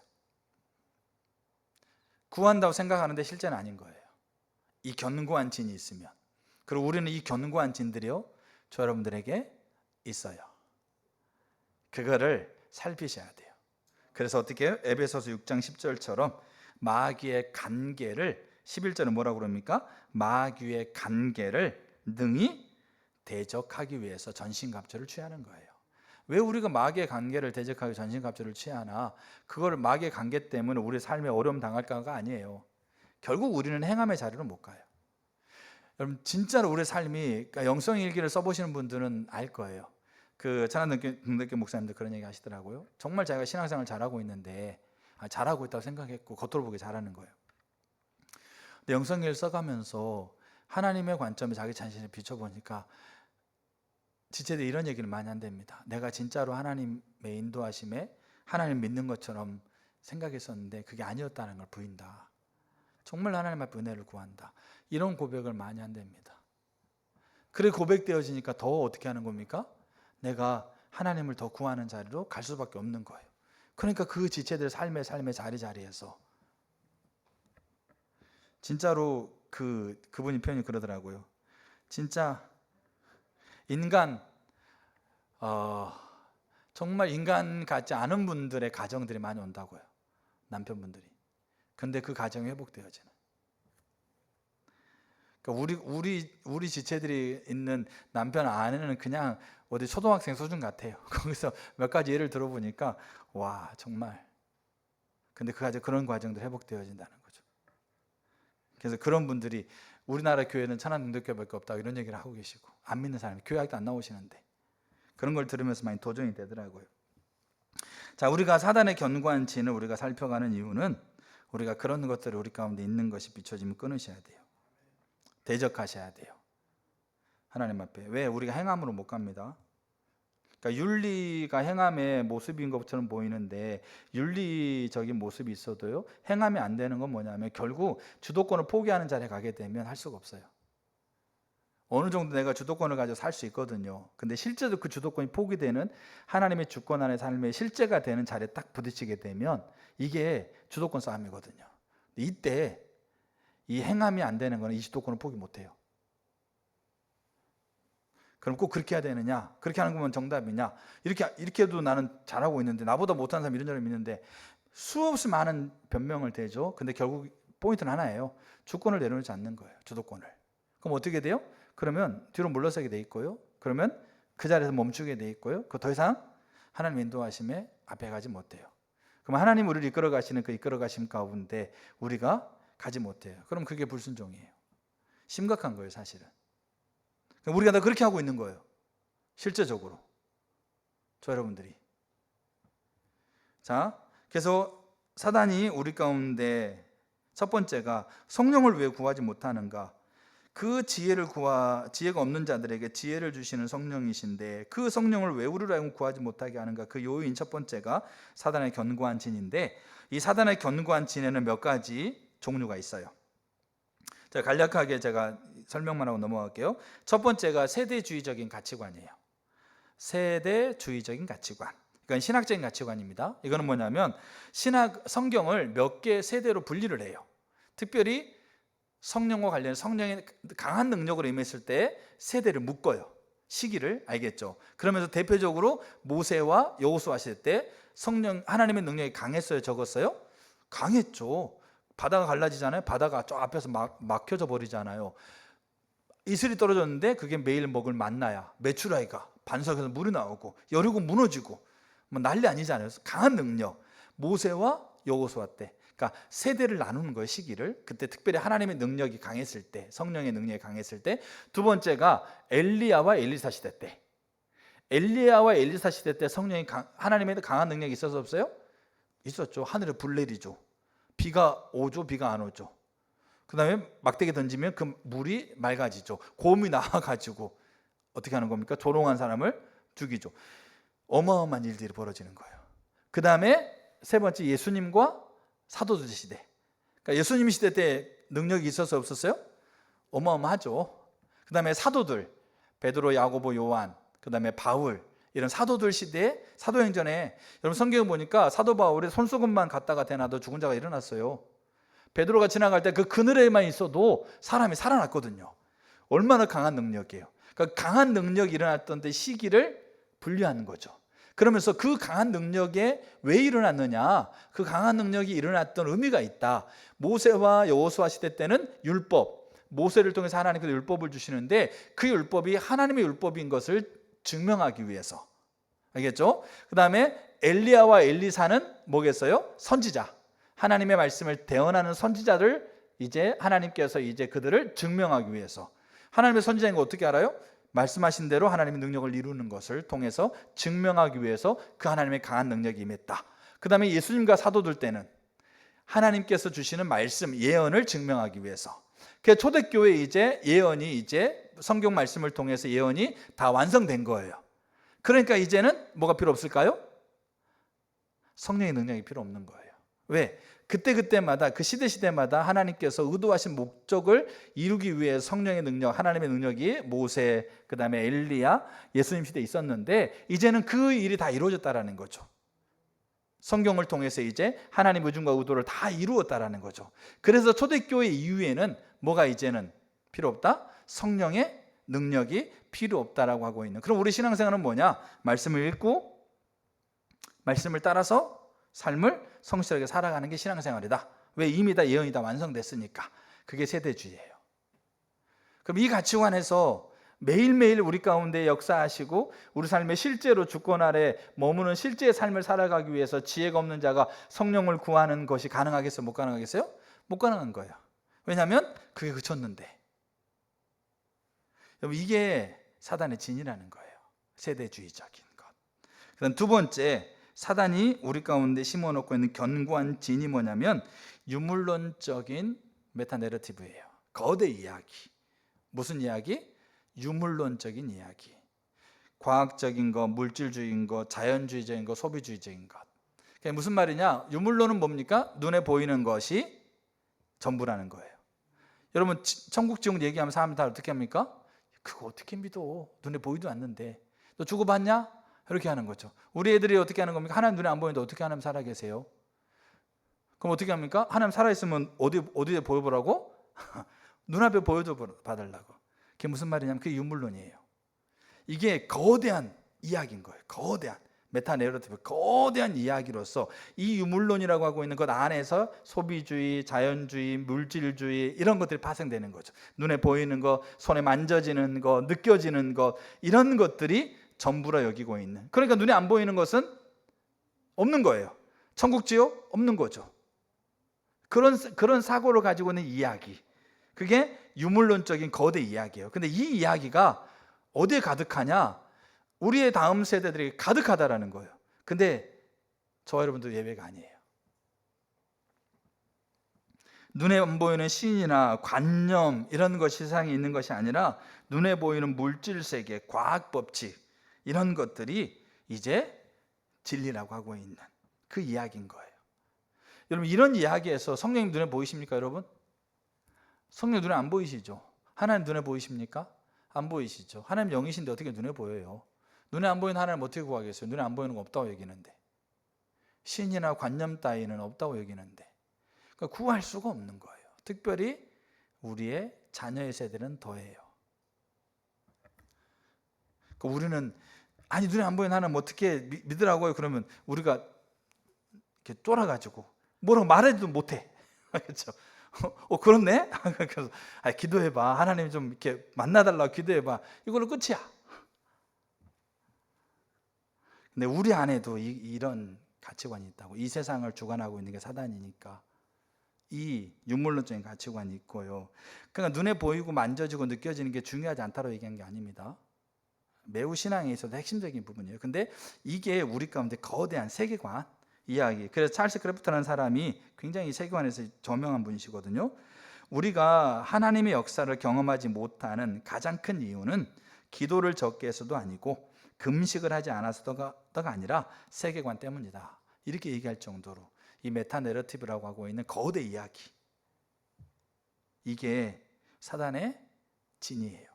구한다고 생각하는데 실제는 아닌 거예요. 이 견고한 진이 있으면. 그리고 우리는 이 견고한 진들이요, 저 여러분들에게 있어요. 그거를 살피셔야 돼요. 그래서 어떻게 해요? 에베소서 6장 10절처럼 마귀의 간계를, 11절은 뭐라고 그럽니까? 마귀의 간계를 능히 대적하기 위해서 전신갑주를 취하는 거예요. 왜 우리가 마귀의 관계를 대적하기 전신갑주를 취하나? 그걸 마귀의 관계 때문에 우리 삶에 어려움 당할까가 아니에요. 결국 우리는 행함의 자리로 못 가요. 여러분 진짜로 우리 삶이, 그러니까 영성일기를 써보시는 분들은 알 거예요. 그 찬한등대교 목사님들 그런 얘기 하시더라고요. 정말 자기가 신앙생활 잘하고 있는데, 잘하고 있다고 생각했고 겉으로 보기 잘하는 거예요. 근데 영성일기를 써가면서 하나님의 관점에 자기 자신을 비춰보니까 지체들이 이런 얘기를 많이 한답니다. 내가 진짜로 하나님의 인도하심에 하나님 믿는 것처럼 생각했었는데 그게 아니었다는 걸 보인다. 정말 하나님 앞에 은혜를 구한다. 이런 고백을 많이 한답니다. 그래 고백되어지니까 더 어떻게 하는 겁니까? 내가 하나님을 더 구하는 자리로 갈 수밖에 없는 거예요. 그러니까 그 지체들 삶의 자리에서 진짜로 그분이 표현이 그러더라고요. 진짜 인간, 정말 인간 같지 않은 분들의 가정들이 많이 온다고요. 남편분들이. 근데 그 가정이 회복되어지는. 그러니까 우리 지체들이 있는 남편 아내는 그냥 어디 초등학생 수준 같아요. 거기서 몇 가지 예를 들어보니까 와 정말. 근데 그런 과정들 회복되어진다는 거죠. 그래서 그런 분들이 우리나라 교회는 찬양등대교회밖에 없다고 이런 얘기를 하고 계시고, 안 믿는 사람이 교회 아직도 안 나오시는데 그런 걸 들으면서 많이 도전이 되더라고요. 자, 우리가 사단의 견고한 진을 우리가 살펴가는 이유는 우리가 그런 것들이 우리 가운데 있는 것이 비춰지면 끊으셔야 돼요. 대적하셔야 돼요. 하나님 앞에. 왜? 우리가 행함으로 못 갑니다. 그러니까 윤리가 행함의 모습인 것처럼 보이는데 윤리적인 모습이 있어도요, 행함이 안 되는 건 뭐냐면 결국 주도권을 포기하는 자리에 가게 되면 할 수가 없어요. 어느 정도 내가 주도권을 가지고 살 수 있거든요. 근데 실제로 그 주도권이 포기되는 하나님의 주권 안의 삶의 실제가 되는 자리에 딱 부딪히게 되면 이게 주도권 싸움이거든요. 이때 이 행함이 안 되는 거는 이 주도권을 포기 못 해요. 그럼 꼭 그렇게 해야 되느냐? 그렇게 하는 거면 정답이냐? 이렇게 해도 나는 잘하고 있는데, 나보다 못하는 사람 이런저런 있는데 수없이 많은 변명을 대죠. 근데 결국 포인트는 하나예요. 주권을 내려놓지 않는 거예요. 주도권을. 그럼 어떻게 돼요? 그러면 뒤로 물러서게 돼 있고요. 그러면 그 자리에서 멈추게 돼 있고요. 그 더 이상 하나님 인도하심에 앞에 가지 못해요. 그럼 하나님 우리를 이끌어 가시는 그 이끌어 가심 가운데 우리가 가지 못해요. 그럼 그게 불순종이에요. 심각한 거예요, 사실은. 우리가 다 그렇게 하고 있는 거예요. 실제적으로. 저 여러분들이. 자, 그래서 사단이 우리 가운데 첫 번째가 성령을 왜 구하지 못하는가? 그 지혜가 없는 자들에게 지혜를 주시는 성령이신데 그 성령을 왜 우리로 하여금 구하지 못하게 하는가? 그 요인 첫 번째가 사단의 견고한 진인데, 이 사단의 견고한 진에는 몇 가지 종류가 있어요. 자, 간략하게 제가 설명만 하고 넘어갈게요. 첫 번째가 세대주의적인 가치관이에요. 세대주의적인 가치관. 이건 신학적인 가치관입니다. 이거는 뭐냐면 성경을 몇 개 세대로 분리를 해요. 특별히 성령과 관련 성령의 강한 능력으로 임했을 때 세대를 묶어요. 시기를. 알겠죠? 그러면서 대표적으로 모세와 여호수아 시대 때 하나님의 능력이 강했어요, 적었어요? 강했죠. 바다가 갈라지잖아요. 바다가 저 앞에서 막혀져 버리잖아요. 이슬이 떨어졌는데 그게 매일 먹을 만나야, 메추라기가 반석에서 물이 나오고 여리고 무너지고 뭐 난리 아니잖아요. 강한 능력. 모세와 여호수아 때, 그러니까 세대를 나누는 거예요, 시기를. 그때 특별히 하나님의 능력이 강했을 때, 성령의 능력이 강했을 때. 두 번째가 엘리야와 엘리사 시대 때. 엘리야와 엘리사 시대 때 하나님의 강한 능력이 있어서 없어요? 있었죠. 하늘에 불 내리죠. 비가 오죠, 비가 안 오죠. 그 다음에 막대기 던지면 그 물이 맑아지죠. 곰이 나와가지고 어떻게 하는 겁니까? 조롱한 사람을 죽이죠. 어마어마한 일들이 벌어지는 거예요. 그 다음에 세 번째, 예수님과 사도들 시대. 그러니까 예수님 시대 때 능력이 있어서 없었어요? 어마어마하죠. 그 다음에 사도들, 베드로, 야고보, 요한, 그 다음에 바울, 이런 사도들 시대에, 사도행전에 여러분 성경을 보니까 사도 바울이 손수건만 갖다가 대놔도 죽은 자가 일어났어요. 베드로가 지나갈 때 그 그늘에만 있어도 사람이 살아났거든요. 얼마나 강한 능력이에요. 그러니까 강한 능력이 일어났던 때 시기를 분류하는 거죠. 그러면서 그 강한 능력에 왜 일어났느냐, 그 강한 능력이 일어났던 의미가 있다. 모세와 여호수아 시대 때는 율법, 모세를 통해서 하나님께서 율법을 주시는데 그 율법이 하나님의 율법인 것을 증명하기 위해서. 알겠죠? 그 다음에 엘리야와 엘리사는 뭐겠어요? 선지자, 하나님의 말씀을 대언하는 선지자들, 이제 하나님께서 이제 그들을 증명하기 위해서. 하나님의 선지자인 거 어떻게 알아요? 말씀하신 대로 하나님의 능력을 이루는 것을 통해서 증명하기 위해서 그 하나님의 강한 능력이 임했다. 그 다음에 예수님과 사도들 때는 하나님께서 주시는 말씀, 예언을 증명하기 위해서. 그 초대교회 이제 예언이, 이제 성경 말씀을 통해서 예언이 다 완성된 거예요. 그러니까 이제는 뭐가 필요 없을까요? 성령의 능력이 필요 없는 거예요. 왜? 그때마다, 그 시대마다 하나님께서 의도하신 목적을 이루기 위해 성령의 능력, 하나님의 능력이 모세, 그 다음에 엘리야, 예수님 시대에 있었는데 이제는 그 일이 다 이루어졌다라는 거죠. 성경을 통해서 이제 하나님 의중과 의도를 다 이루었다라는 거죠. 그래서 초대교회 이후에는 뭐가 이제는 필요 없다? 성령의 능력이 필요 없다라고 하고 있는. 그럼 우리 신앙생활은 뭐냐? 말씀을 읽고 말씀을 따라서 삶을 성실하게 살아가는 게 신앙생활이다. 왜? 이미 다 예언이 다 완성됐으니까. 그게 세대주의예요. 그럼 이 가치관에서 매일매일 우리 가운데 역사하시고 우리 삶에 실제로 주권 아래 머무는 실제의 삶을 살아가기 위해서 지혜가 없는 자가 성령을 구하는 것이 가능하겠어요? 못 가능하겠어요? 못 가능한 거예요. 왜냐하면 그게 그쳤는데. 여러분, 이게 사단의 진이라는 거예요. 세대주의적인 것. 그다음 두 번째, 사단이 우리 가운데 심어놓고 있는 견고한 진이 뭐냐면 유물론적인 메타내러티브예요. 거대 이야기. 무슨 이야기? 유물론적인 이야기. 과학적인 것, 물질주의인 것, 자연주의적인 것, 소비주의적인 것. 그게 무슨 말이냐? 유물론은 뭡니까? 눈에 보이는 것이 전부라는 거예요. 여러분, 천국 지옥 얘기하면 사람들 다 어떻게 합니까? 그거 어떻게 믿어? 눈에 보이도 않는데. 너 죽어봤냐? 이렇게 하는 거죠. 우리 애들이 어떻게 하는 겁니까? 하나님 눈에 안 보이는데 어떻게 하나님 살아 계세요? 그럼 어떻게 합니까? 하나님 살아있으면 어디에 보여보라고? 눈앞에 보여줘 봐달라고. 그게 무슨 말이냐면 그게 유물론이에요. 이게 거대한 이야기인 거예요. 거대한 메타내러티브, 거대한 이야기로서 이 유물론이라고 하고 있는 것 안에서 소비주의, 자연주의, 물질주의 이런 것들이 파생되는 거죠. 눈에 보이는 것, 손에 만져지는 것, 느껴지는 것, 이런 것들이 전부라 여기고 있는. 그러니까 눈에 안 보이는 것은 없는 거예요. 천국 지옥 없는 거죠. 그런 사고를 가지고 있는 이야기, 그게 유물론적인 거대 이야기예요. 근데 이 이야기가 어디에 가득하냐? 우리의 다음 세대들이 가득하다라는 거예요. 근데 저와 여러분도 예외가 아니에요. 눈에 안 보이는 신이나 관념 이런 것이 세상에 있는 것이 아니라 눈에 보이는 물질 세계, 과학 법칙 이런 것들이 이제 진리라고 하고 있는 그 이야기인 거예요. 여러분, 이런 이야기에서 성령님 눈에 보이십니까, 여러분? 성령 눈에 안 보이시죠? 하나님 눈에 보이십니까? 안 보이시죠? 하나님 영이신데 어떻게 눈에 보여요? 눈에 안 보이는 하나님 어떻게 구하겠어요? 눈에 안 보이는 거 없다고 여기는데, 신이나 관념 따위는 없다고 여기는데, 그러니까 구할 수가 없는 거예요. 특별히 우리의 자녀의 세대는 더해요. 그러니까 우리는 아니 눈에 안 보이는 하나님 어떻게 믿으라고요? 그러면 우리가 이렇게 쫄아가지고 뭐라고 말해도 못해. 그렇죠? 그렇네? 그래서 기도해봐. 하나님 좀 이렇게 만나달라고 기도해봐. 이걸로 끝이야. 근데 우리 안에도 이런 가치관이 있다고. 이 세상을 주관하고 있는 게 사단이니까 이 육물론적인 가치관이 있고요. 그러니까 눈에 보이고 만져지고 느껴지는 게 중요하지 않다고 얘기한 게 아닙니다. 매우 신앙에 있어서 핵심적인 부분이에요. 근데 이게 우리 가운데 거대한 세계관 이야기. 그래서 찰스 크래프트라는 사람이 굉장히 세계관에서 저명한 분이시거든요. 우리가 하나님의 역사를 경험하지 못하는 가장 큰 이유는 기도를 적게 해서도 아니고 금식을 하지 않아서가 아니라 세계관 때문이다. 이렇게 얘기할 정도로 이 메타 내러티브라고 하고 있는 거대 이야기, 이게 사단의 진이에요.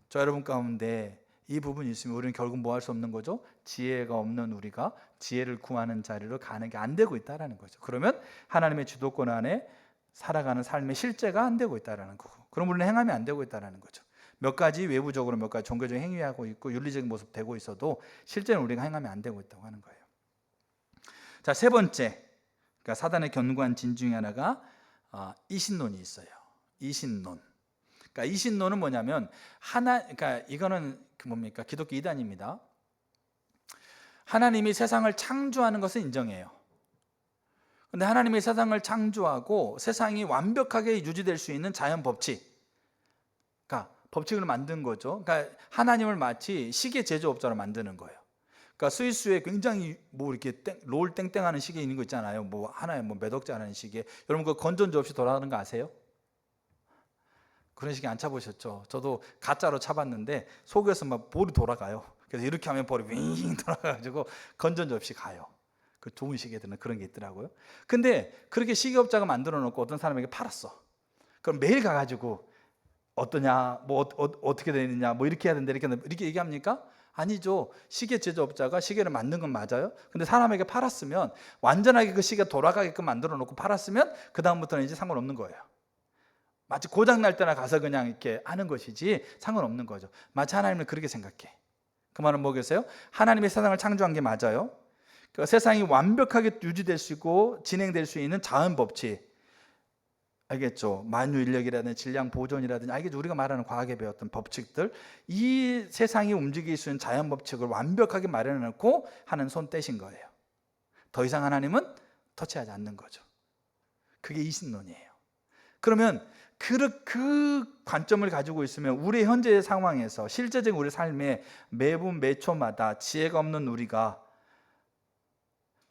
저 여러분 가운데 이 부분이 있으면 우리는 결국 뭐 할 수 없는 거죠? 지혜가 없는 우리가 지혜를 구하는 자리로 가는 게 안 되고 있다는 거죠. 그러면 하나님의 주도권 안에 살아가는 삶의 실제가 안 되고 있다는 거고, 그럼 우리는 행함이 안 되고 있다는 거죠. 몇 가지 외부적으로 몇 가지 종교적인 행위하고 있고 윤리적인 모습 되고 있어도 실제는 우리가 행함이 안 되고 있다고 하는 거예요. 자, 세 번째, 그러니까 사단의 견고한 진 중에 하나가 이신론이 있어요. 이신론. 그러니까 이신론은 뭐냐면 그러니까 이거는 뭡니까? 기독교 이단입니다. 하나님이 세상을 창조하는 것을 인정해요. 근데 하나님이 세상을 창조하고 세상이 완벽하게 유지될 수 있는 자연 법칙, 그러니까 법칙을 만든 거죠. 그러니까 하나님을 마치 시계 제조업자로 만드는 거예요. 그러니까 스위스에 굉장히 뭐 이렇게 롤 땡땡하는 시계 있는 거 있잖아요. 뭐 하나에 뭐 몇 억짜리는 시계. 여러분 그 건전지 없이 돌아가는 거 아세요? 그런 시계 안 차보셨죠? 저도 가짜로 차봤는데 속에서 막 볼이 돌아가요. 그래서 이렇게 하면 볼이 윙 돌아가가지고 건전지 없이 가요. 그 좋은 시계들은 그런 게 있더라고요. 근데 그렇게 시계업자가 만들어 놓고 어떤 사람에게 팔았어. 그럼 매일 가가지고 어떠냐, 뭐 어떻게 되느냐, 뭐 이렇게 해야 된다, 이렇게 얘기합니까? 아니죠. 시계 제조업자가 시계를 만든 건 맞아요. 근데 사람에게 팔았으면 완전하게 그 시계가 돌아가게끔 만들어 놓고 팔았으면 그 다음부터는 이제 상관없는 거예요. 마치 고장 날 때나 가서 그냥 이렇게 하는 것이지 상관없는 거죠. 마치 하나님은 그렇게 생각해. 그 말은 뭐겠어요? 하나님의 세상을 창조한 게 맞아요. 그러니까 세상이 완벽하게 유지될 수 있고 진행될 수 있는 자연 법칙, 알겠죠? 만유 인력이라든지 질량 보존이라든지, 알겠죠? 우리가 말하는 과학에 배웠던 법칙들, 이 세상이 움직일 수 있는 자연 법칙을 완벽하게 마련해 놓고 하는 손 떼신 거예요. 더 이상 하나님은 터치하지 않는 거죠. 그게 이신론이에요. 그러면 그 관점을 가지고 있으면 우리 현재의 상황에서 실제적인 우리 삶에 매분 매초마다 지혜가 없는 우리가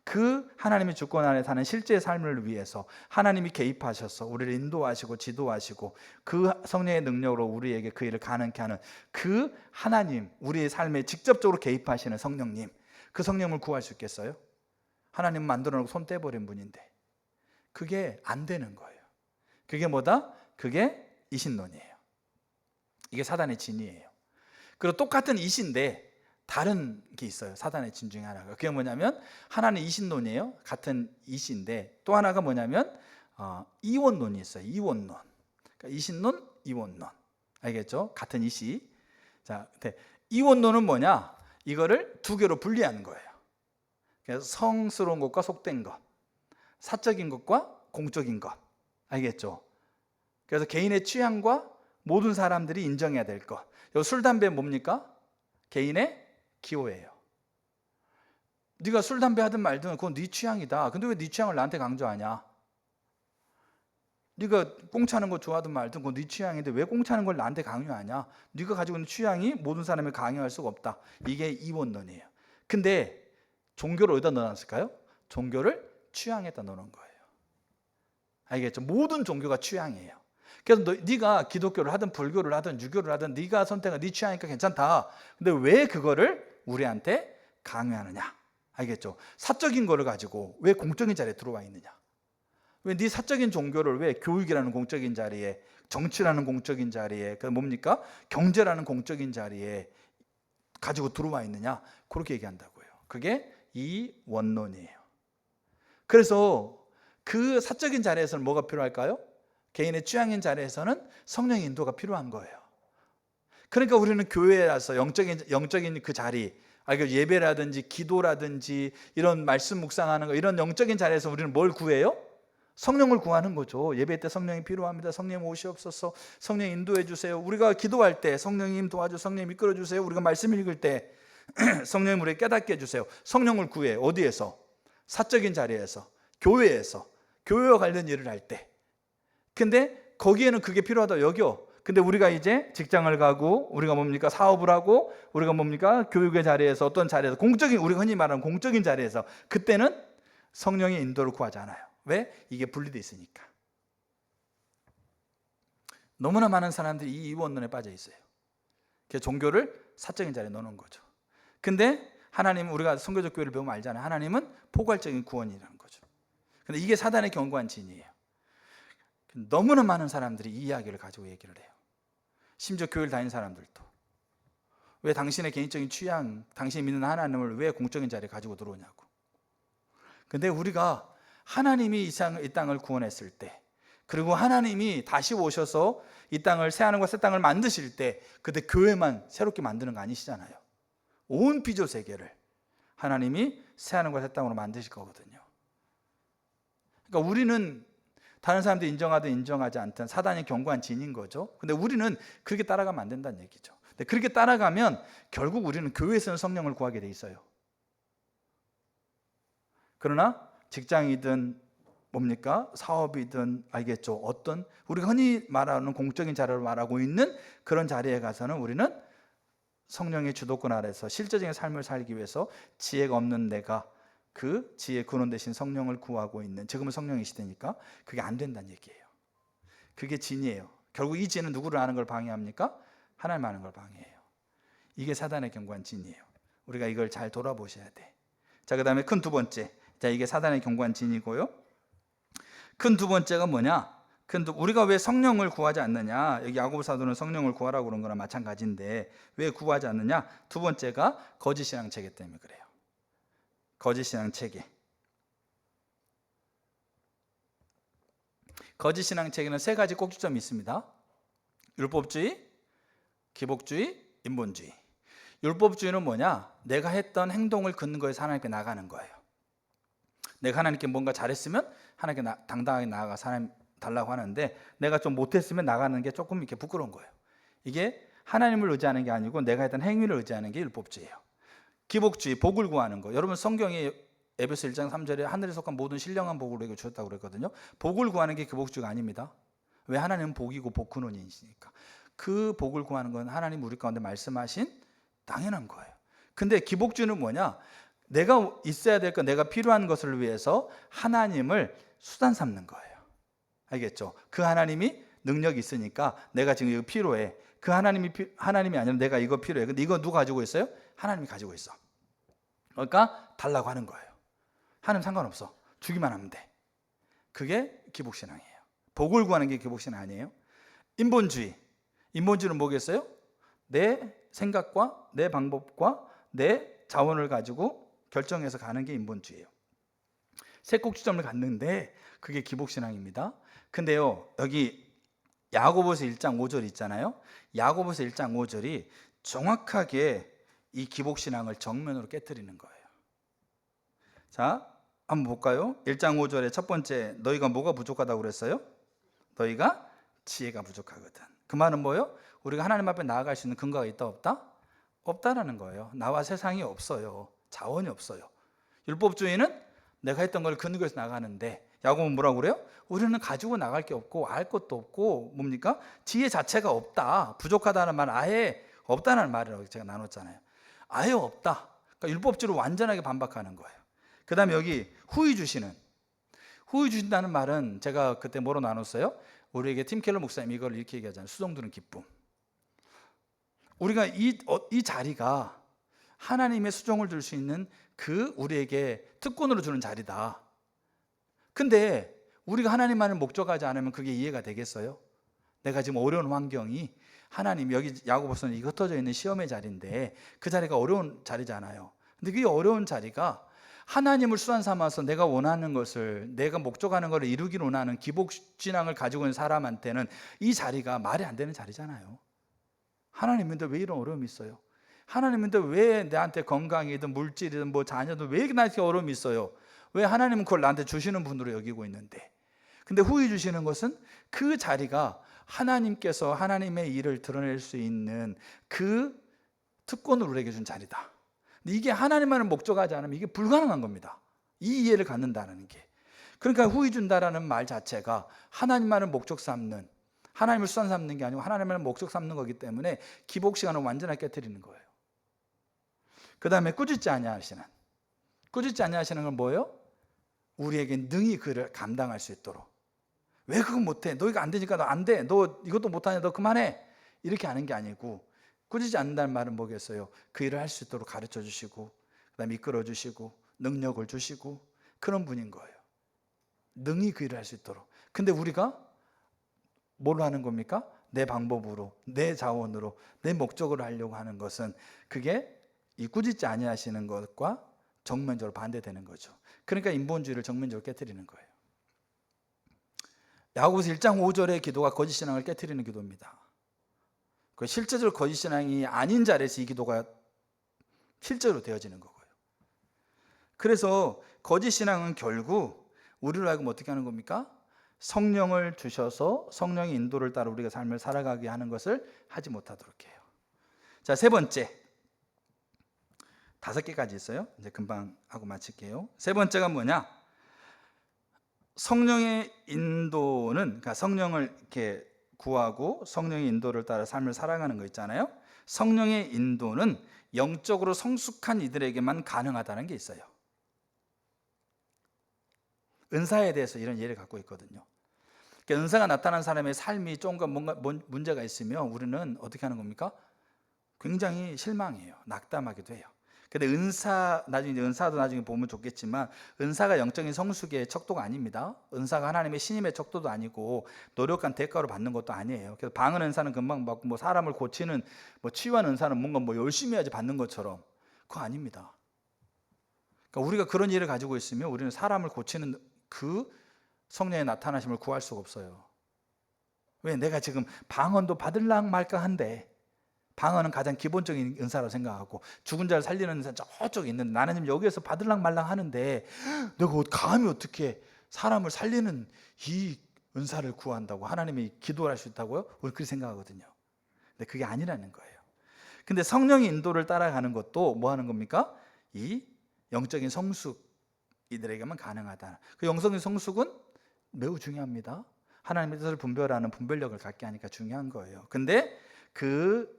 그 하나님의 주권 안에 사는 실제의 삶을 위해서 하나님이 개입하셔서 우리를 인도하시고 지도하시고 그 성령의 능력으로 우리에게 그 일을 가능케 하는 그 하나님, 우리의 삶에 직접적으로 개입하시는 성령님, 그 성령을 구할 수 있겠어요? 하나님 만들어 놓고 손 떼버린 분인데 그게 안 되는 거예요. 그게 뭐다? 그게 이신론이에요. 이게 사단의 진이에요. 그리고 똑같은 이신데 다른 게 있어요. 사단의 진 중에 하나가. 그게 뭐냐면 하나는 이신론이에요. 같은 이신데 또 하나가 뭐냐면 이원론이 있어요. 이원론. 그러니까 이신론, 이원론. 알겠죠? 같은 이시. 자, 이원론은 뭐냐? 이거를 두 개로 분리하는 거예요. 그래서 성스러운 것과 속된 것, 사적인 것과 공적인 것. 알겠죠? 그래서 개인의 취향과 모든 사람들이 인정해야 될 것. 술, 담배 뭡니까? 개인의 기호예요. 네가 술, 담배 하든 말든 그건 네 취향이다. 근데 왜 네 취향을 나한테 강조하냐? 네가 꽁차는 거 좋아하든 말든 그건 네 취향인데 왜 꽁차는 걸 나한테 강요하냐? 네가 가지고 있는 취향이 모든 사람을 강요할 수가 없다. 이게 이원론이에요. 근데 종교를 어디다 넣어놨을까요? 종교를 취향에다 넣어놓은 거예요. 알겠죠? 모든 종교가 취향이에요. 그래서 네가 기독교를 하든 불교를 하든 유교를 하든 네가 선택한 네 취향이니까 괜찮다. 근데 왜 그거를 우리한테 강요하느냐? 알겠죠? 사적인 거를 가지고 왜 공적인 자리에 들어와 있느냐? 왜 네 사적인 종교를 왜 교육이라는 공적인 자리에, 정치라는 공적인 자리에, 그 뭡니까? 경제라는 공적인 자리에 가지고 들어와 있느냐? 그렇게 얘기한다고요. 그게 이 원론이에요. 그래서 그 사적인 자리에서는 뭐가 필요할까요? 개인의 취향인 자리에서는 성령의 인도가 필요한 거예요. 그러니까 우리는 교회라서 영적인 그 자리, 예배라든지 기도라든지 이런 말씀 묵상하는 거, 이런 영적인 자리에서 우리는 뭘 구해요? 성령을 구하는 거죠. 예배 때 성령이 필요합니다. 성령 오시옵소서. 성령 인도해 주세요. 우리가 기도할 때 성령님 도와주, 성령 이끌어 주세요. 우리가 말씀 읽을 때 성령님 우리에게 깨닫게 해주세요. 성령을 구해. 어디에서? 사적인 자리에서, 교회에서, 교회와 관련 일을 할 때. 근데 거기에는 그게 필요하다고 여겨. 근데 우리가 이제 직장을 가고, 우리가 뭡니까? 사업을 하고, 우리가 뭡니까? 교육의 자리에서, 어떤 자리에서, 공적인, 우리가 흔히 말하는 공적인 자리에서, 그때는 성령의 인도를 구하지 않아요. 왜? 이게 분리되어 있으니까. 너무나 많은 사람들이 이 원론에 빠져 있어요. 그래서 종교를 사적인 자리에 넣는 거죠. 근데 하나님은, 우리가 선교적 교회를 배우면 알잖아요. 하나님은 포괄적인 구원이라는 거죠. 근데 이게 사단의 견고한 진이에요. 너무나 많은 사람들이 이 이야기를 가지고 얘기를 해요. 심지어 교회를 다니는 사람들도. 왜 당신의 개인적인 취향, 당신이 믿는 하나님을 왜 공적인 자리에 가지고 들어오냐고. 근데 우리가 하나님이 이 땅을 구원했을 때, 그리고 하나님이 다시 오셔서 이 땅을, 새하늘과 새 땅을 만드실 때, 그때 교회만 새롭게 만드는 거 아니시잖아요. 온 피조 세계를 하나님이 새하늘과 새 땅으로 만드실 거거든요. 그러니까 우리는 다른 사람들이 인정하든 인정하지 않든 사단이 견고한 진인 거죠. 근데 우리는 그렇게 따라가면 안 된다는 얘기죠. 근데 그렇게 따라가면 결국 우리는 교회에서는 성령을 구하게 돼 있어요. 그러나 직장이든 뭡니까? 사업이든, 알겠죠? 어떤 우리가 흔히 말하는 공적인 자리로 말하고 있는 그런 자리에 가서는 우리는 성령의 주도권 아래서 실제적인 삶을 살기 위해서 지혜가 없는 내가 그 지혜 근원 대신 성령을 구하고 있는, 지금은 성령의 시대니까 그게 안 된다는 얘기예요. 그게 진이에요. 결국 이 진은 누구를 아는 걸 방해합니까? 하나님 아는 걸 방해해요. 이게 사단의 견고한 진이에요. 우리가 이걸 잘 돌아보셔야 돼. 자, 그 다음에 큰 두 번째. 자, 이게 사단의 견고한 진이고요. 큰 두 번째가 뭐냐? 우리가 왜 성령을 구하지 않느냐? 여기 야고보 사도는 성령을 구하라고 그런 거랑 마찬가지인데 왜 구하지 않느냐? 두 번째가 거짓 신앙 체계 때문에 그래요. 거짓 신앙 체계. 거짓 신앙 체계는 세 가지 꼭지점이 있습니다. 율법주의, 기복주의, 인본주의. 율법주의는 뭐냐? 내가 했던 행동을 근거해서 하나님께 나가는 거예요. 내가 하나님께 뭔가 잘했으면 하나님께 당당하게 나아가서 하나님 달라고 하는데, 내가 좀 못했으면 나가는 게 조금 이렇게 부끄러운 거예요. 이게 하나님을 의지하는 게 아니고 내가 했던 행위를 의지하는 게 율법주의예요. 기복주의, 복을 구하는 거. 여러분 성경에 에베소 1장 3절에 하늘에 속한 모든 신령한 복을 우리에게 주셨다고 그랬거든요. 복을 구하는 게 기복주의가 아닙니다. 왜? 하나님은 복이고 복 근원이시니까. 그 복을 구하는 건 하나님 우리 가운데 말씀하신 당연한 거예요. 근데 기복주의는 뭐냐? 내가 있어야 될 것, 내가 필요한 것을 위해서 하나님을 수단 삼는 거예요. 알겠죠? 그 하나님이 능력이 있으니까 내가 지금 이거 필요해. 그 하나님이 아니라 내가 이거 필요해. 근데 이거 누가 가지고 있어요? 하나님이 가지고 있어. 그러니까 달라고 하는 거예요. 하나님 상관없어. 주기만 하면 돼. 그게 기복신앙이에요. 복을 구하는 게 기복신앙 아니에요. 인본주의. 인본주의는 뭐겠어요? 내 생각과 내 방법과 내 자원을 가지고 결정해서 가는 게 인본주의예요. 세 꼭지점을 갖는데 그게 기복신앙입니다. 근데요, 여기 야고보서 1장 5절 있잖아요. 야고보서 1장 5절이 정확하게 이 기복신앙을 정면으로 깨트리는 거예요. 자, 한번 볼까요? 1장 5절에 첫 번째, 너희가 뭐가 부족하다고 그랬어요? 너희가 지혜가 부족하거든. 그 말은 뭐예요? 우리가 하나님 앞에 나아갈 수 있는 근거가 있다 없다? 없다라는 거예요. 나와 세상이 없어요. 자원이 없어요. 율법주의는 내가 했던 걸 근거해서 나가는데, 야고보는 뭐라고 그래요? 우리는 가지고 나갈 게 없고 알 것도 없고 뭡니까? 지혜 자체가 없다. 부족하다는 말 아예 없다는 말이라고 제가 나눴잖아요. 아예 없다. 그러니까 율법주의로 완전하게 반박하는 거예요. 그 다음에 여기 후히 주신다는 말은 제가 그때 뭐로 나눴어요? 우리에게 팀 켈러 목사님 이걸 이렇게 얘기하잖아요. 수종 두는 기쁨. 우리가 이 자리가 하나님의 수종을 줄 수 있는 그 우리에게 특권으로 주는 자리다. 근데 우리가 하나님만을 목적하지 않으면 그게 이해가 되겠어요? 내가 지금 어려운 환경이 하나님, 여기 야고보서는 이 흩어져 있는 시험의 자리인데 그 자리가 어려운 자리잖아요. 근데 그 어려운 자리가 하나님을 수단 삼아서 내가 원하는 것을, 내가 목적하는 것을 이루기를 원하는 기복신앙을 가지고 있는 사람한테는 이 자리가 말이 안 되는 자리잖아요. 하나님인데 왜 이런 어려움이 있어요? 하나님인데 왜 나한테 건강이든 물질이든 뭐 자녀든 왜 나한테 어려움이 있어요? 왜 하나님은 그걸 나한테 주시는 분으로 여기고 있는데? 근데 후히 주시는 것은 그 자리가 하나님께서 하나님의 일을 드러낼 수 있는 그 특권을 우리에게 준 자리다. 근데 이게 하나님만을 목적하지 않으면 이게 불가능한 겁니다. 이 이해를 갖는다는 게. 그러니까 후히 준다라는 말 자체가 하나님만을 목적 삼는, 하나님을 수단 삼는 게 아니고 하나님만을 목적 삼는 거기 때문에 기복 시간을 완전하게 깨뜨리는 거예요. 그 다음에 꾸짖지 아니하시는 건 뭐예요? 우리에게 능히 그를 감당할 수 있도록. 왜 그건 못해? 너 이거 안 되니까 너 안 돼. 너 이것도 못하냐? 너 그만해. 이렇게 하는 게 아니고, 꾸짖지 않는다는 말은 뭐겠어요? 그 일을 할 수 있도록 가르쳐 주시고, 그다음에 이끌어 주시고, 능력을 주시고, 그런 분인 거예요. 능히 그 일을 할 수 있도록. 근데 우리가 뭘 하는 겁니까? 내 방법으로, 내 자원으로, 내 목적으로 하려고 하는 것은 그게 이 꾸짖지 아니하시는 것과 정면적으로 반대되는 거죠. 그러니까 인본주의를 정면적으로 깨뜨리는 거예요. 야고보서 1장 5절의 기도가 거짓신앙을 깨뜨리는 기도입니다. 그 실제적으로 거짓신앙이 아닌 자리에서 이 기도가 실제로 되어지는 거고요. 그래서 거짓신앙은 결국 우리를 하여금 어떻게 하는 겁니까? 성령을 주셔서 성령의 인도를 따라 우리가 삶을 살아가게 하는 것을 하지 못하도록 해요. 자, 세 번째. 5개까지 있어요. 이제 금방 하고 마칠게요. 세 번째가 뭐냐? 성령의 인도는, 그러니까 성령을 이렇게 구하고 성령의 인도를 따라 삶을 살아가는 거 있잖아요. 성령의 인도는 영적으로 성숙한 이들에게만 가능하다는 게 있어요. 은사에 대해서 이런 예를 갖고 있거든요. 그러니까 은사가 나타난 사람의 삶이 조금 뭔가 문제가 있으면 우리는 어떻게 하는 겁니까? 굉장히 실망해요. 낙담하기도 해요. 근데 은사도 나중에 보면 좋겠지만, 은사가 영적인 성숙의 척도가 아닙니다. 은사가 하나님의 신임의 척도도 아니고 노력한 대가로 받는 것도 아니에요. 그래서 방언 은사는 금방 받고, 뭐 사람을 고치는, 뭐 치유하는 은사는 뭔가 뭐 열심히 해야지 받는 것처럼, 그거 아닙니다. 그러니까 우리가 그런 일을 가지고 있으면 우리는 사람을 고치는 그 성령의 나타나심을 구할 수가 없어요. 왜? 내가 지금 방언도 받을랑 말까 한데, 방언은 가장 기본적인 은사라고 생각하고, 죽은 자를 살리는 은사 저쪽에 있는데 나는 지금 여기에서 받을랑 말랑 하는데 내가 감히 어떻게 사람을 살리는 이 은사를 구한다고, 하나님이 기도를 할 수 있다고요? 우리 그렇게 생각하거든요. 근데 그게 아니라는 거예요. 근데 성령의 인도를 따라가는 것도 뭐 하는 겁니까? 이 영적인 성숙 이들에게만 가능하다. 그 영적인 성숙은 매우 중요합니다. 하나님의 뜻을 분별하는 분별력을 갖게 하니까 중요한 거예요. 근데 그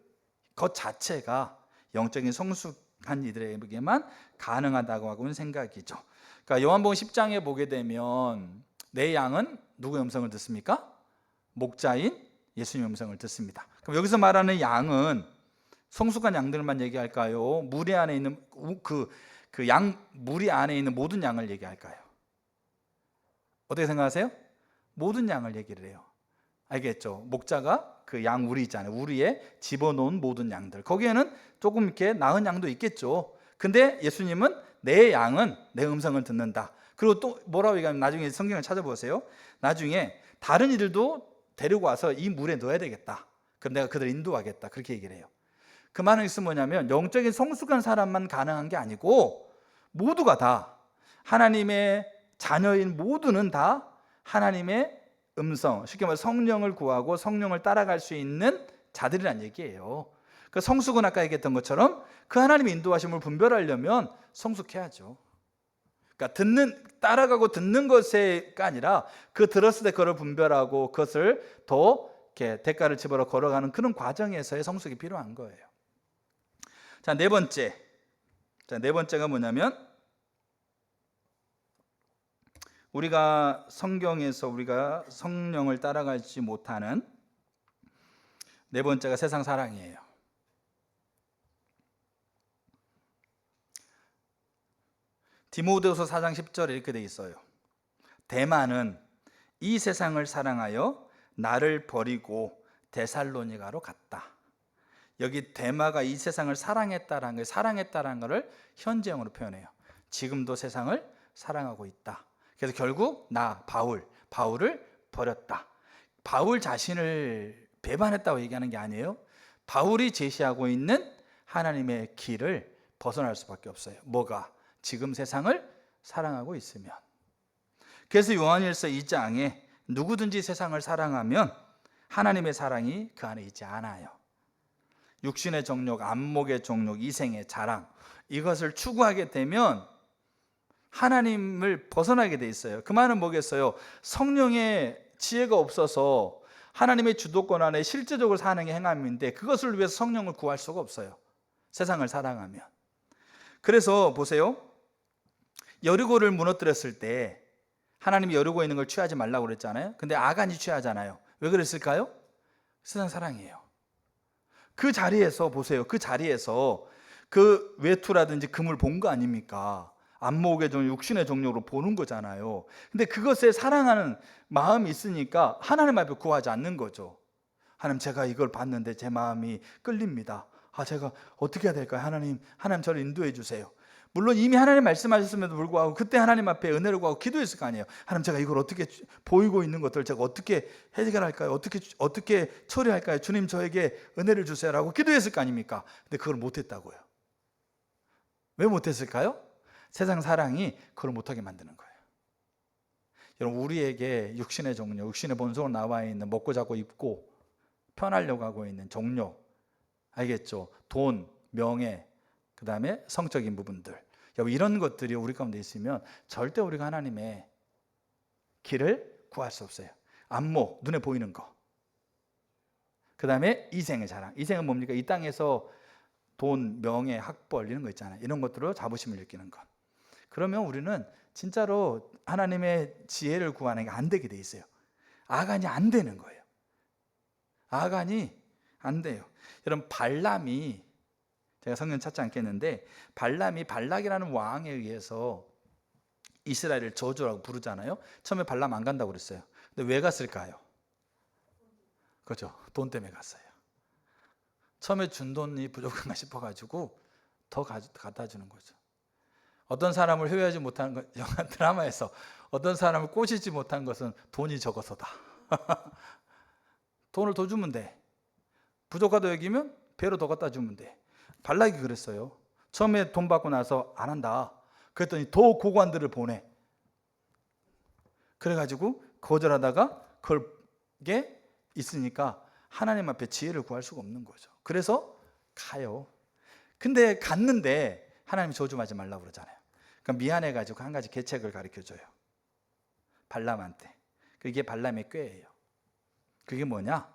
것 자체가 영적인 성숙한 이들에게만 가능하다고 하고는 생각이죠. 그러니까 요한복음 10장에 보게 되면 내 양은 누구의 음성을 듣습니까? 목자인 예수님의 음성을 듣습니다. 그럼 여기서 말하는 양은 성숙한 양들만 얘기할까요? 무리 안에 있는 무리 안에 있는 모든 양을 얘기할까요? 어떻게 생각하세요? 모든 양을 얘기를 해요. 알겠죠? 목자가 그 양 우리 있잖아요. 우리에 집어놓은 모든 양들. 거기에는 조금 이렇게 나은 양도 있겠죠. 근데 예수님은 내 양은 내 음성을 듣는다. 그리고 또 뭐라고 얘기하면, 나중에 성경을 찾아보세요. 나중에 다른 이들도 데리고 와서 이 물에 넣어야 되겠다. 그럼 내가 그들을 인도하겠다. 그렇게 얘기를 해요. 그 말은 있으면 뭐냐면, 영적인 성숙한 사람만 가능한 게 아니고 모두가 다, 하나님의 자녀인 모두는 다 하나님의 음성, 쉽게 말해서 성령을 구하고 성령을 따라갈 수 있는 자들이란 얘기예요. 그 성숙은 아까 얘기했던 것처럼 그 하나님의 인도하심을 분별하려면 성숙해야죠. 그러니까 따라가고 듣는 것가 아니라 그 들었을 때 그걸 분별하고 그것을 더 이렇게 대가를 집어러 걸어가는 그런 과정에서의 성숙이 필요한 거예요. 자, 네 번째가 뭐냐면, 우리가 성경에서 우리가 성령을 따라가지 못하는 네 번째가 세상 사랑이에요. 디모데후서 4장 10절에 이렇게 돼 있어요. 대만은 이 세상을 사랑하여 나를 버리고 데살로니가로 갔다. 여기 데마가 이 세상을 사랑했다라는 것을 현재형으로 표현해요. 지금도 세상을 사랑하고 있다. 그래서 결국 바울을 버렸다. 바울 자신을 배반했다고 얘기하는 게 아니에요. 바울이 제시하고 있는 하나님의 길을 벗어날 수밖에 없어요. 뭐가? 지금 세상을 사랑하고 있으면. 그래서 요한일서 2장에 누구든지 세상을 사랑하면 하나님의 사랑이 그 안에 있지 않아요. 육신의 정욕, 안목의 정욕, 이생의 자랑, 이것을 추구하게 되면 하나님을 벗어나게 돼 있어요. 그 말은 뭐겠어요? 성령의 지혜가 없어서 하나님의 주도권 안에 실제적으로 사는 게 행함인데 그것을 위해서 성령을 구할 수가 없어요. 세상을 사랑하면. 그래서 보세요. 여리고를 무너뜨렸을 때 하나님이 여리고에 있는 걸 취하지 말라고 그랬잖아요. 근데 아간이 취하잖아요. 왜 그랬을까요? 세상 사랑이에요. 그 자리에서 보세요. 그 자리에서 그 외투라든지 금을 본 거 아닙니까? 안목의 정욕, 육신의 정욕으로 보는 거잖아요. 근데 그것에 사랑하는 마음이 있으니까 하나님 앞에 구하지 않는 거죠. 하나님, 제가 이걸 봤는데 제 마음이 끌립니다. 제가 어떻게 해야 될까요? 하나님 저를 인도해 주세요. 물론 이미 하나님 말씀하셨음에도 불구하고 그때 하나님 앞에 은혜를 구하고 기도했을 거 아니에요. 하나님, 제가 이걸 어떻게, 보이고 있는 것들 제가 어떻게 해결할까요? 어떻게 처리할까요? 주님, 저에게 은혜를 주세요라고 기도했을 거 아닙니까? 근데 그걸 못했다고요. 왜 못했을까요? 세상 사랑이 그걸 못하게 만드는 거예요. 여러분, 우리에게 육신의 정욕, 육신의 본성으로 나와 있는 먹고 자고 입고 편하려고 하고 있는 정욕, 알겠죠? 돈, 명예, 그 다음에 성적인 부분들, 이런 것들이 우리 가운데 있으면 절대 우리가 하나님의 길을 구할 수 없어요. 안목, 눈에 보이는 거. 그 다음에 이생의 자랑. 이생은 뭡니까? 이 땅에서 돈, 명예, 학벌 이런 거 있잖아요. 이런 것들로 자부심을 느끼는 것. 그러면 우리는 진짜로 하나님의 지혜를 구하는 게 안 되게 돼 있어요. 아간이 안 되는 거예요. 아간이 안 돼요. 여러분, 발람이, 제가 성경 찾지 않겠는데, 발람이 발락이라는 왕에 의해서 이스라엘을 저주라고 부르잖아요. 처음에 발람 안 간다고 그랬어요. 근데 왜 갔을까요? 그렇죠. 돈 때문에 갔어요. 처음에 준 돈이 부족한가 싶어가지고 더 갖다 주는 거죠. 어떤 사람을 효회하지 못한 것, 영화 드라마에서 어떤 사람을 꼬시지 못한 것은 돈이 적어서다. 돈을 더 주면 돼. 부족하다 여기면 배로 더 갖다 주면 돼. 발락이 그랬어요. 처음에 돈 받고 나서 안 한다. 그랬더니 더 고관들을 보내. 그래가지고 거절하다가 그게 있으니까 하나님 앞에 지혜를 구할 수가 없는 거죠. 그래서 가요. 근데 갔는데 하나님이 저주하지 말라고 그러잖아요. 그러니까 미안해가지고 한 가지 계책을 가르쳐줘요. 발람한테. 그게 발람의 꾀예요. 그게 뭐냐?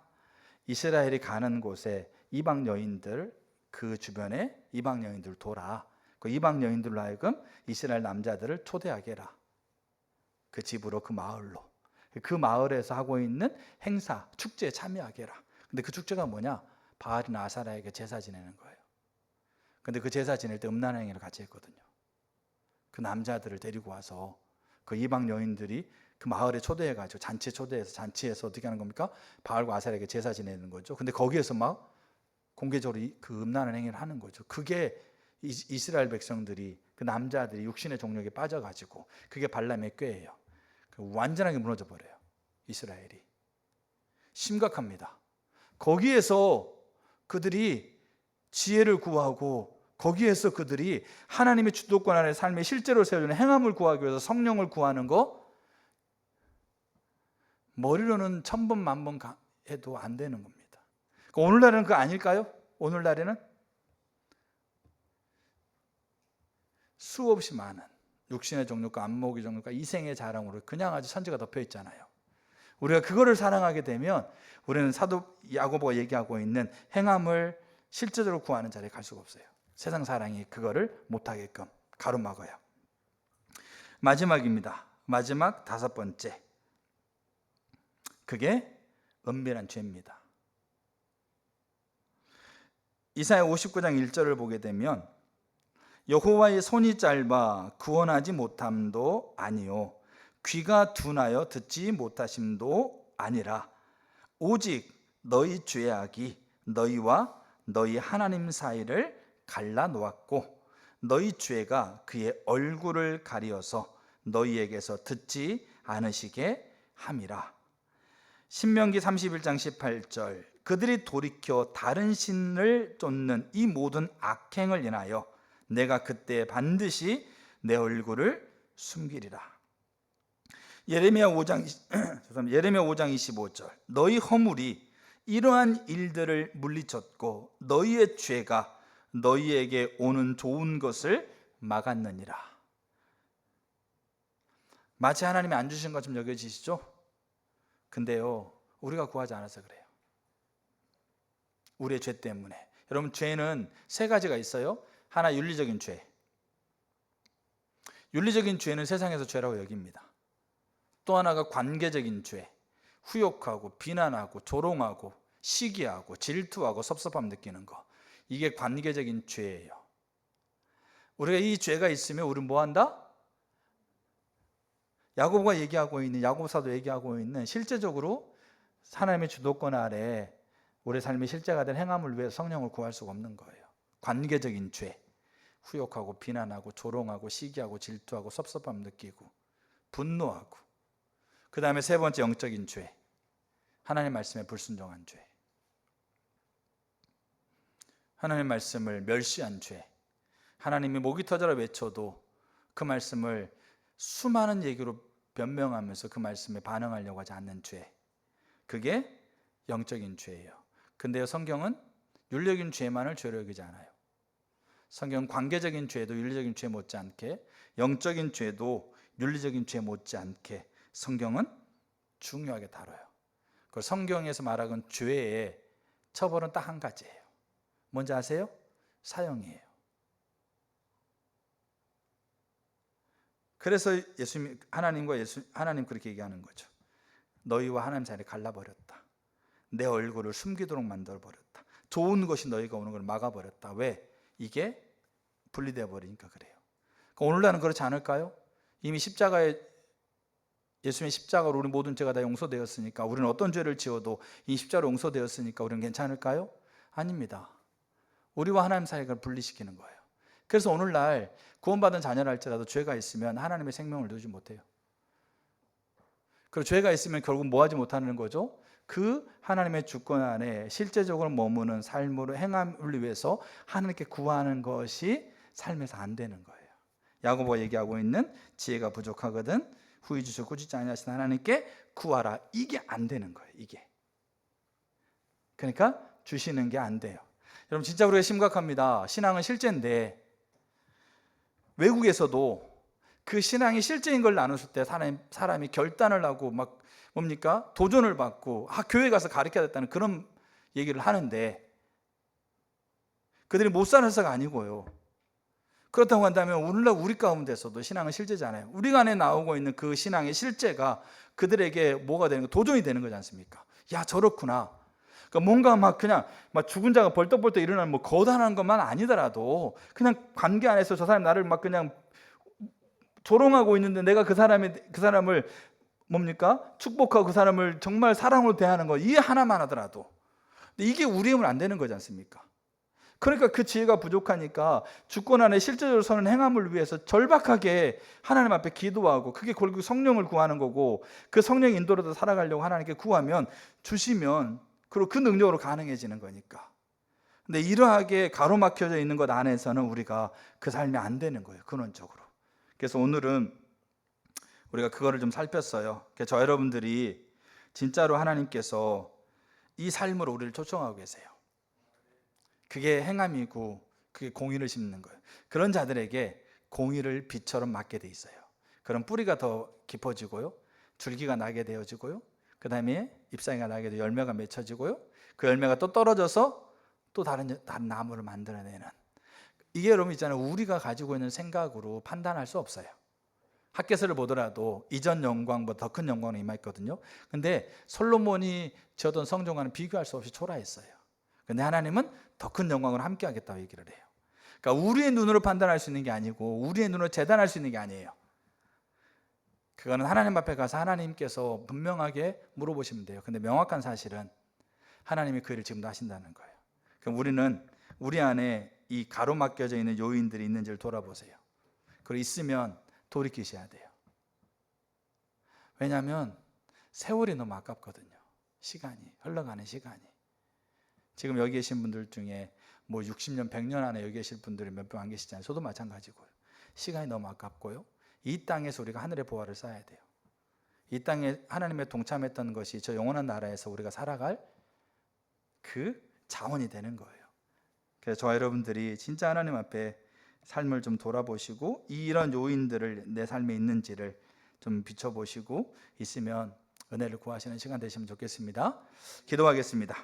이스라엘이 가는 곳에 이방 여인들, 그 주변에 이방 여인들 돌아. 그 이방 여인들로 하여금 이스라엘 남자들을 초대하게 해라. 그 집으로, 그 마을로. 그 마을에서 하고 있는 행사, 축제에 참여하게 해라. 근데 그 축제가 뭐냐? 바알이나 아사라에게 제사 지내는 거예요. 근데 그 제사 지낼 때 음란한 행위를 같이 했거든요. 그 남자들을 데리고 와서 그 이방 여인들이 그 마을에 초대해가지고 잔치에서 어떻게 하는 겁니까? 바알과 아사라에게 제사 지내는 거죠. 근데 거기에서 막 공개적으로 그 음란한 행위를 하는 거죠. 그게 이스라엘 백성들이, 그 남자들이 육신의 정욕에 빠져가지고, 그게 발람의 꾀예요. 완전하게 무너져 버려요. 이스라엘이. 심각합니다. 거기에서 그들이 지혜를 구하고, 거기에서 그들이 하나님의 주도권 안에 삶의 실제로 세워주는 행함을 구하기 위해서 성령을 구하는 거, 머리로는 1000번 만번 해도 안 되는 겁니다. 오늘날에는 그거 아닐까요? 오늘날에는 수없이 많은 육신의 정욕과 안목의 정욕과 이생의 자랑으로 그냥 아주 천지가 덮여 있잖아요. 우리가 그거를 사랑하게 되면 우리는 사도 야고보가 얘기하고 있는 행함을 실제적으로 구하는 자리에 갈 수가 없어요. 세상 사랑이 그거를 못하게끔 가로막아요. 마지막입니다. 마지막 5번째. 그게 은밀한 죄입니다. 이사야 59장 1절을 보게 되면, 여호와의 손이 짧아 구원하지 못함도 아니요 귀가 둔하여 듣지 못하심도 아니라 오직 너희 죄악이 너희와 너희 하나님 사이를 갈라 놓았고 너희 죄가 그의 얼굴을 가리어서 너희에게서 듣지 않으시게 함이라. 신명기 31장 18절 그들이 돌이켜 다른 신을 쫓는 이 모든 악행을 인하여 내가 그때 반드시 내 얼굴을 숨기리라. 예레미야 5장 25절 너희 허물이 이러한 일들을 물리쳤고 너희의 죄가 너희에게 오는 좋은 것을 막았느니라. 마치 하나님이 안 주신 것처럼 여겨지시죠? 근데요, 우리가 구하지 않아서 그래요. 우리의 죄 때문에. 여러분, 죄는 세 가지가 있어요. 하나, 윤리적인 죄. 윤리적인 죄는 세상에서 죄라고 여깁니다. 또 하나가 관계적인 죄. 후욕하고 비난하고 조롱하고 시기하고 질투하고 섭섭함 느끼는 거. 이게 관계적인 죄예요. 우리가 이 죄가 있으면 우리는 뭐 한다? 야고보가 얘기하고 있는, 야고보사도 얘기하고 있는 실제적으로 하나님의 주도권 아래 우리 삶의 실제가 된 행함을 위해 성령을 구할 수가 없는 거예요. 관계적인 죄, 후욕하고 비난하고 조롱하고 시기하고 질투하고 섭섭함 느끼고 분노하고, 그 다음에 세 번째 영적인 죄, 하나님 말씀에 불순종한 죄, 하나님 말씀을 멸시한 죄, 하나님이 목이 터져라 외쳐도 그 말씀을 수많은 얘기로 변명하면서 그 말씀에 반응하려고 하지 않는 죄, 그게 영적인 죄예요. 근데요, 성경은 윤리적인 죄만을 죄로 여기지 않아요. 성경은 관계적인 죄도 윤리적인 죄 못지않게, 영적인 죄도 윤리적인 죄 못지않게 성경은 중요하게 다뤄요. 그 성경에서 말하는 죄의 처벌은 딱 한 가지예요. 뭔지 아세요? 사형이에요. 그래서 하나님 그렇게 얘기하는 거죠. 너희와 하나님 사이를 갈라버렸다. 내 얼굴을 숨기도록 만들어버렸다. 좋은 것이 너희가 오는 걸 막아버렸다. 왜? 이게 분리되어 버리니까 그래요. 오늘날은 그렇지 않을까요? 이미 예수님의 십자가로 우리 모든 죄가 다 용서되었으니까, 우리는 어떤 죄를 지어도 이 십자가로 용서되었으니까 우리는 괜찮을까요? 아닙니다. 우리와 하나님 사이를 분리시키는 거예요. 그래서 오늘날 구원받은 자녀라 할지라도 죄가 있으면 하나님의 생명을 누리지 못해요. 그리고 죄가 있으면 결국 뭐 하지 못하는 거죠? 그 하나님의 주권 안에 실제적으로 머무는 삶으로 행함을 위해서 하나님께 구하는 것이 삶에서 안 되는 거예요. 야고보가 얘기하고 있는 지혜가 부족하거든 후히 주시고 꾸짖지 아니하신 하나님께 구하라. 이게 안 되는 거예요. 이게. 그러니까 주시는 게 안 돼요. 여러분, 진짜 우리가 심각합니다. 신앙은 실제인데 외국에서도 그 신앙이 실제인 걸 나눴을 때 사람이 결단을 하고 막 뭡니까? 도전을 받고 교회 가서 가르쳐야겠다는 그런 얘기를 하는데, 그들이 못 살아서가 아니고요. 그렇다고 한다면 오늘날 우리 가운데서도 신앙은 실제잖아요. 우리 안에 나오고 있는 그 신앙의 실제가 그들에게 뭐가 되는 거? 도전이 되는 거지 않습니까? 야, 저렇구나. 그러니까 뭔가 막 그냥 막 죽은 자가 벌떡벌떡 일어나는 뭐 거대한 것만 아니더라도 그냥 관계 안에서 저 사람 나를 막 그냥 조롱하고 있는데 내가 그 사람을 뭡니까? 축복하고 그 사람을 정말 사랑으로 대하는 거, 이 하나만 하더라도. 근데 이게 우리 힘은 안 되는 거지 않습니까? 그러니까 그 지혜가 부족하니까 주권 안에 실제적으로 서는 행함을 위해서 절박하게 하나님 앞에 기도하고, 그게 결국 성령을 구하는 거고, 그 성령의 인도로 살아가려고 하나님께 구하면 주시면, 그리고 그 능력으로 가능해지는 거니까. 근데 이러하게 가로막혀져 있는 것 안에서는 우리가 그 삶이 안 되는 거예요, 근원적으로. 그래서 오늘은 우리가 그거를 좀 살폈어요. 그래서 저 여러분들이 진짜로 하나님께서 이 삶으로 우리를 초청하고 계세요. 그게 행함이고 그게 공의를 심는 거예요. 그런 자들에게 공의를 빛처럼 맞게 돼 있어요. 그럼 뿌리가 더 깊어지고요, 줄기가 나게 되어지고요, 그 다음에 잎사귀가 나게 되어 열매가 맺혀지고요, 그 열매가 또 떨어져서 또 다른 나무를 만들어내는, 이게 여러분 있잖아요, 우리가 가지고 있는 생각으로 판단할 수 없어요. 핫게스를 보더라도 이전 영광보다 더 큰 영광이 임했거든요. 근데 솔로몬이 지었던 성전과는 비교할 수 없이 초라했어요. 근데 하나님은 더 큰 영광을 함께 하겠다고 얘기를 해요. 그러니까 우리의 눈으로 판단할 수 있는 게 아니고 우리의 눈으로 재단할 수 있는 게 아니에요. 그거는 하나님 앞에 가서 하나님께서 분명하게 물어보시면 돼요. 근데 명확한 사실은 하나님이 그 일을 지금도 하신다는 거예요. 그럼 우리는 우리 안에 이 가로막혀져 있는 요인들이 있는지를 돌아보세요. 그리고 있으면 돌이키셔야 돼요. 왜냐하면 세월이 너무 아깝거든요. 시간이, 흘러가는 시간이. 지금 여기 계신 분들 중에 뭐 60년, 100년 안에 여기 계실 분들이 몇 명 안 계시잖아요. 저도 마찬가지고요. 시간이 너무 아깝고요. 이 땅에서 우리가 하늘의 보화를 쌓아야 돼요. 이 땅에 하나님의 동참했던 것이 저 영원한 나라에서 우리가 살아갈 그 자원이 되는 거예요. 그래서 저와 여러분들이 진짜 하나님 앞에 삶을 좀 돌아보시고 이런 요인들을 내 삶에 있는지를 좀 비춰보시고 있으면 은혜를 구하시는 시간 되시면 좋겠습니다. 기도하겠습니다.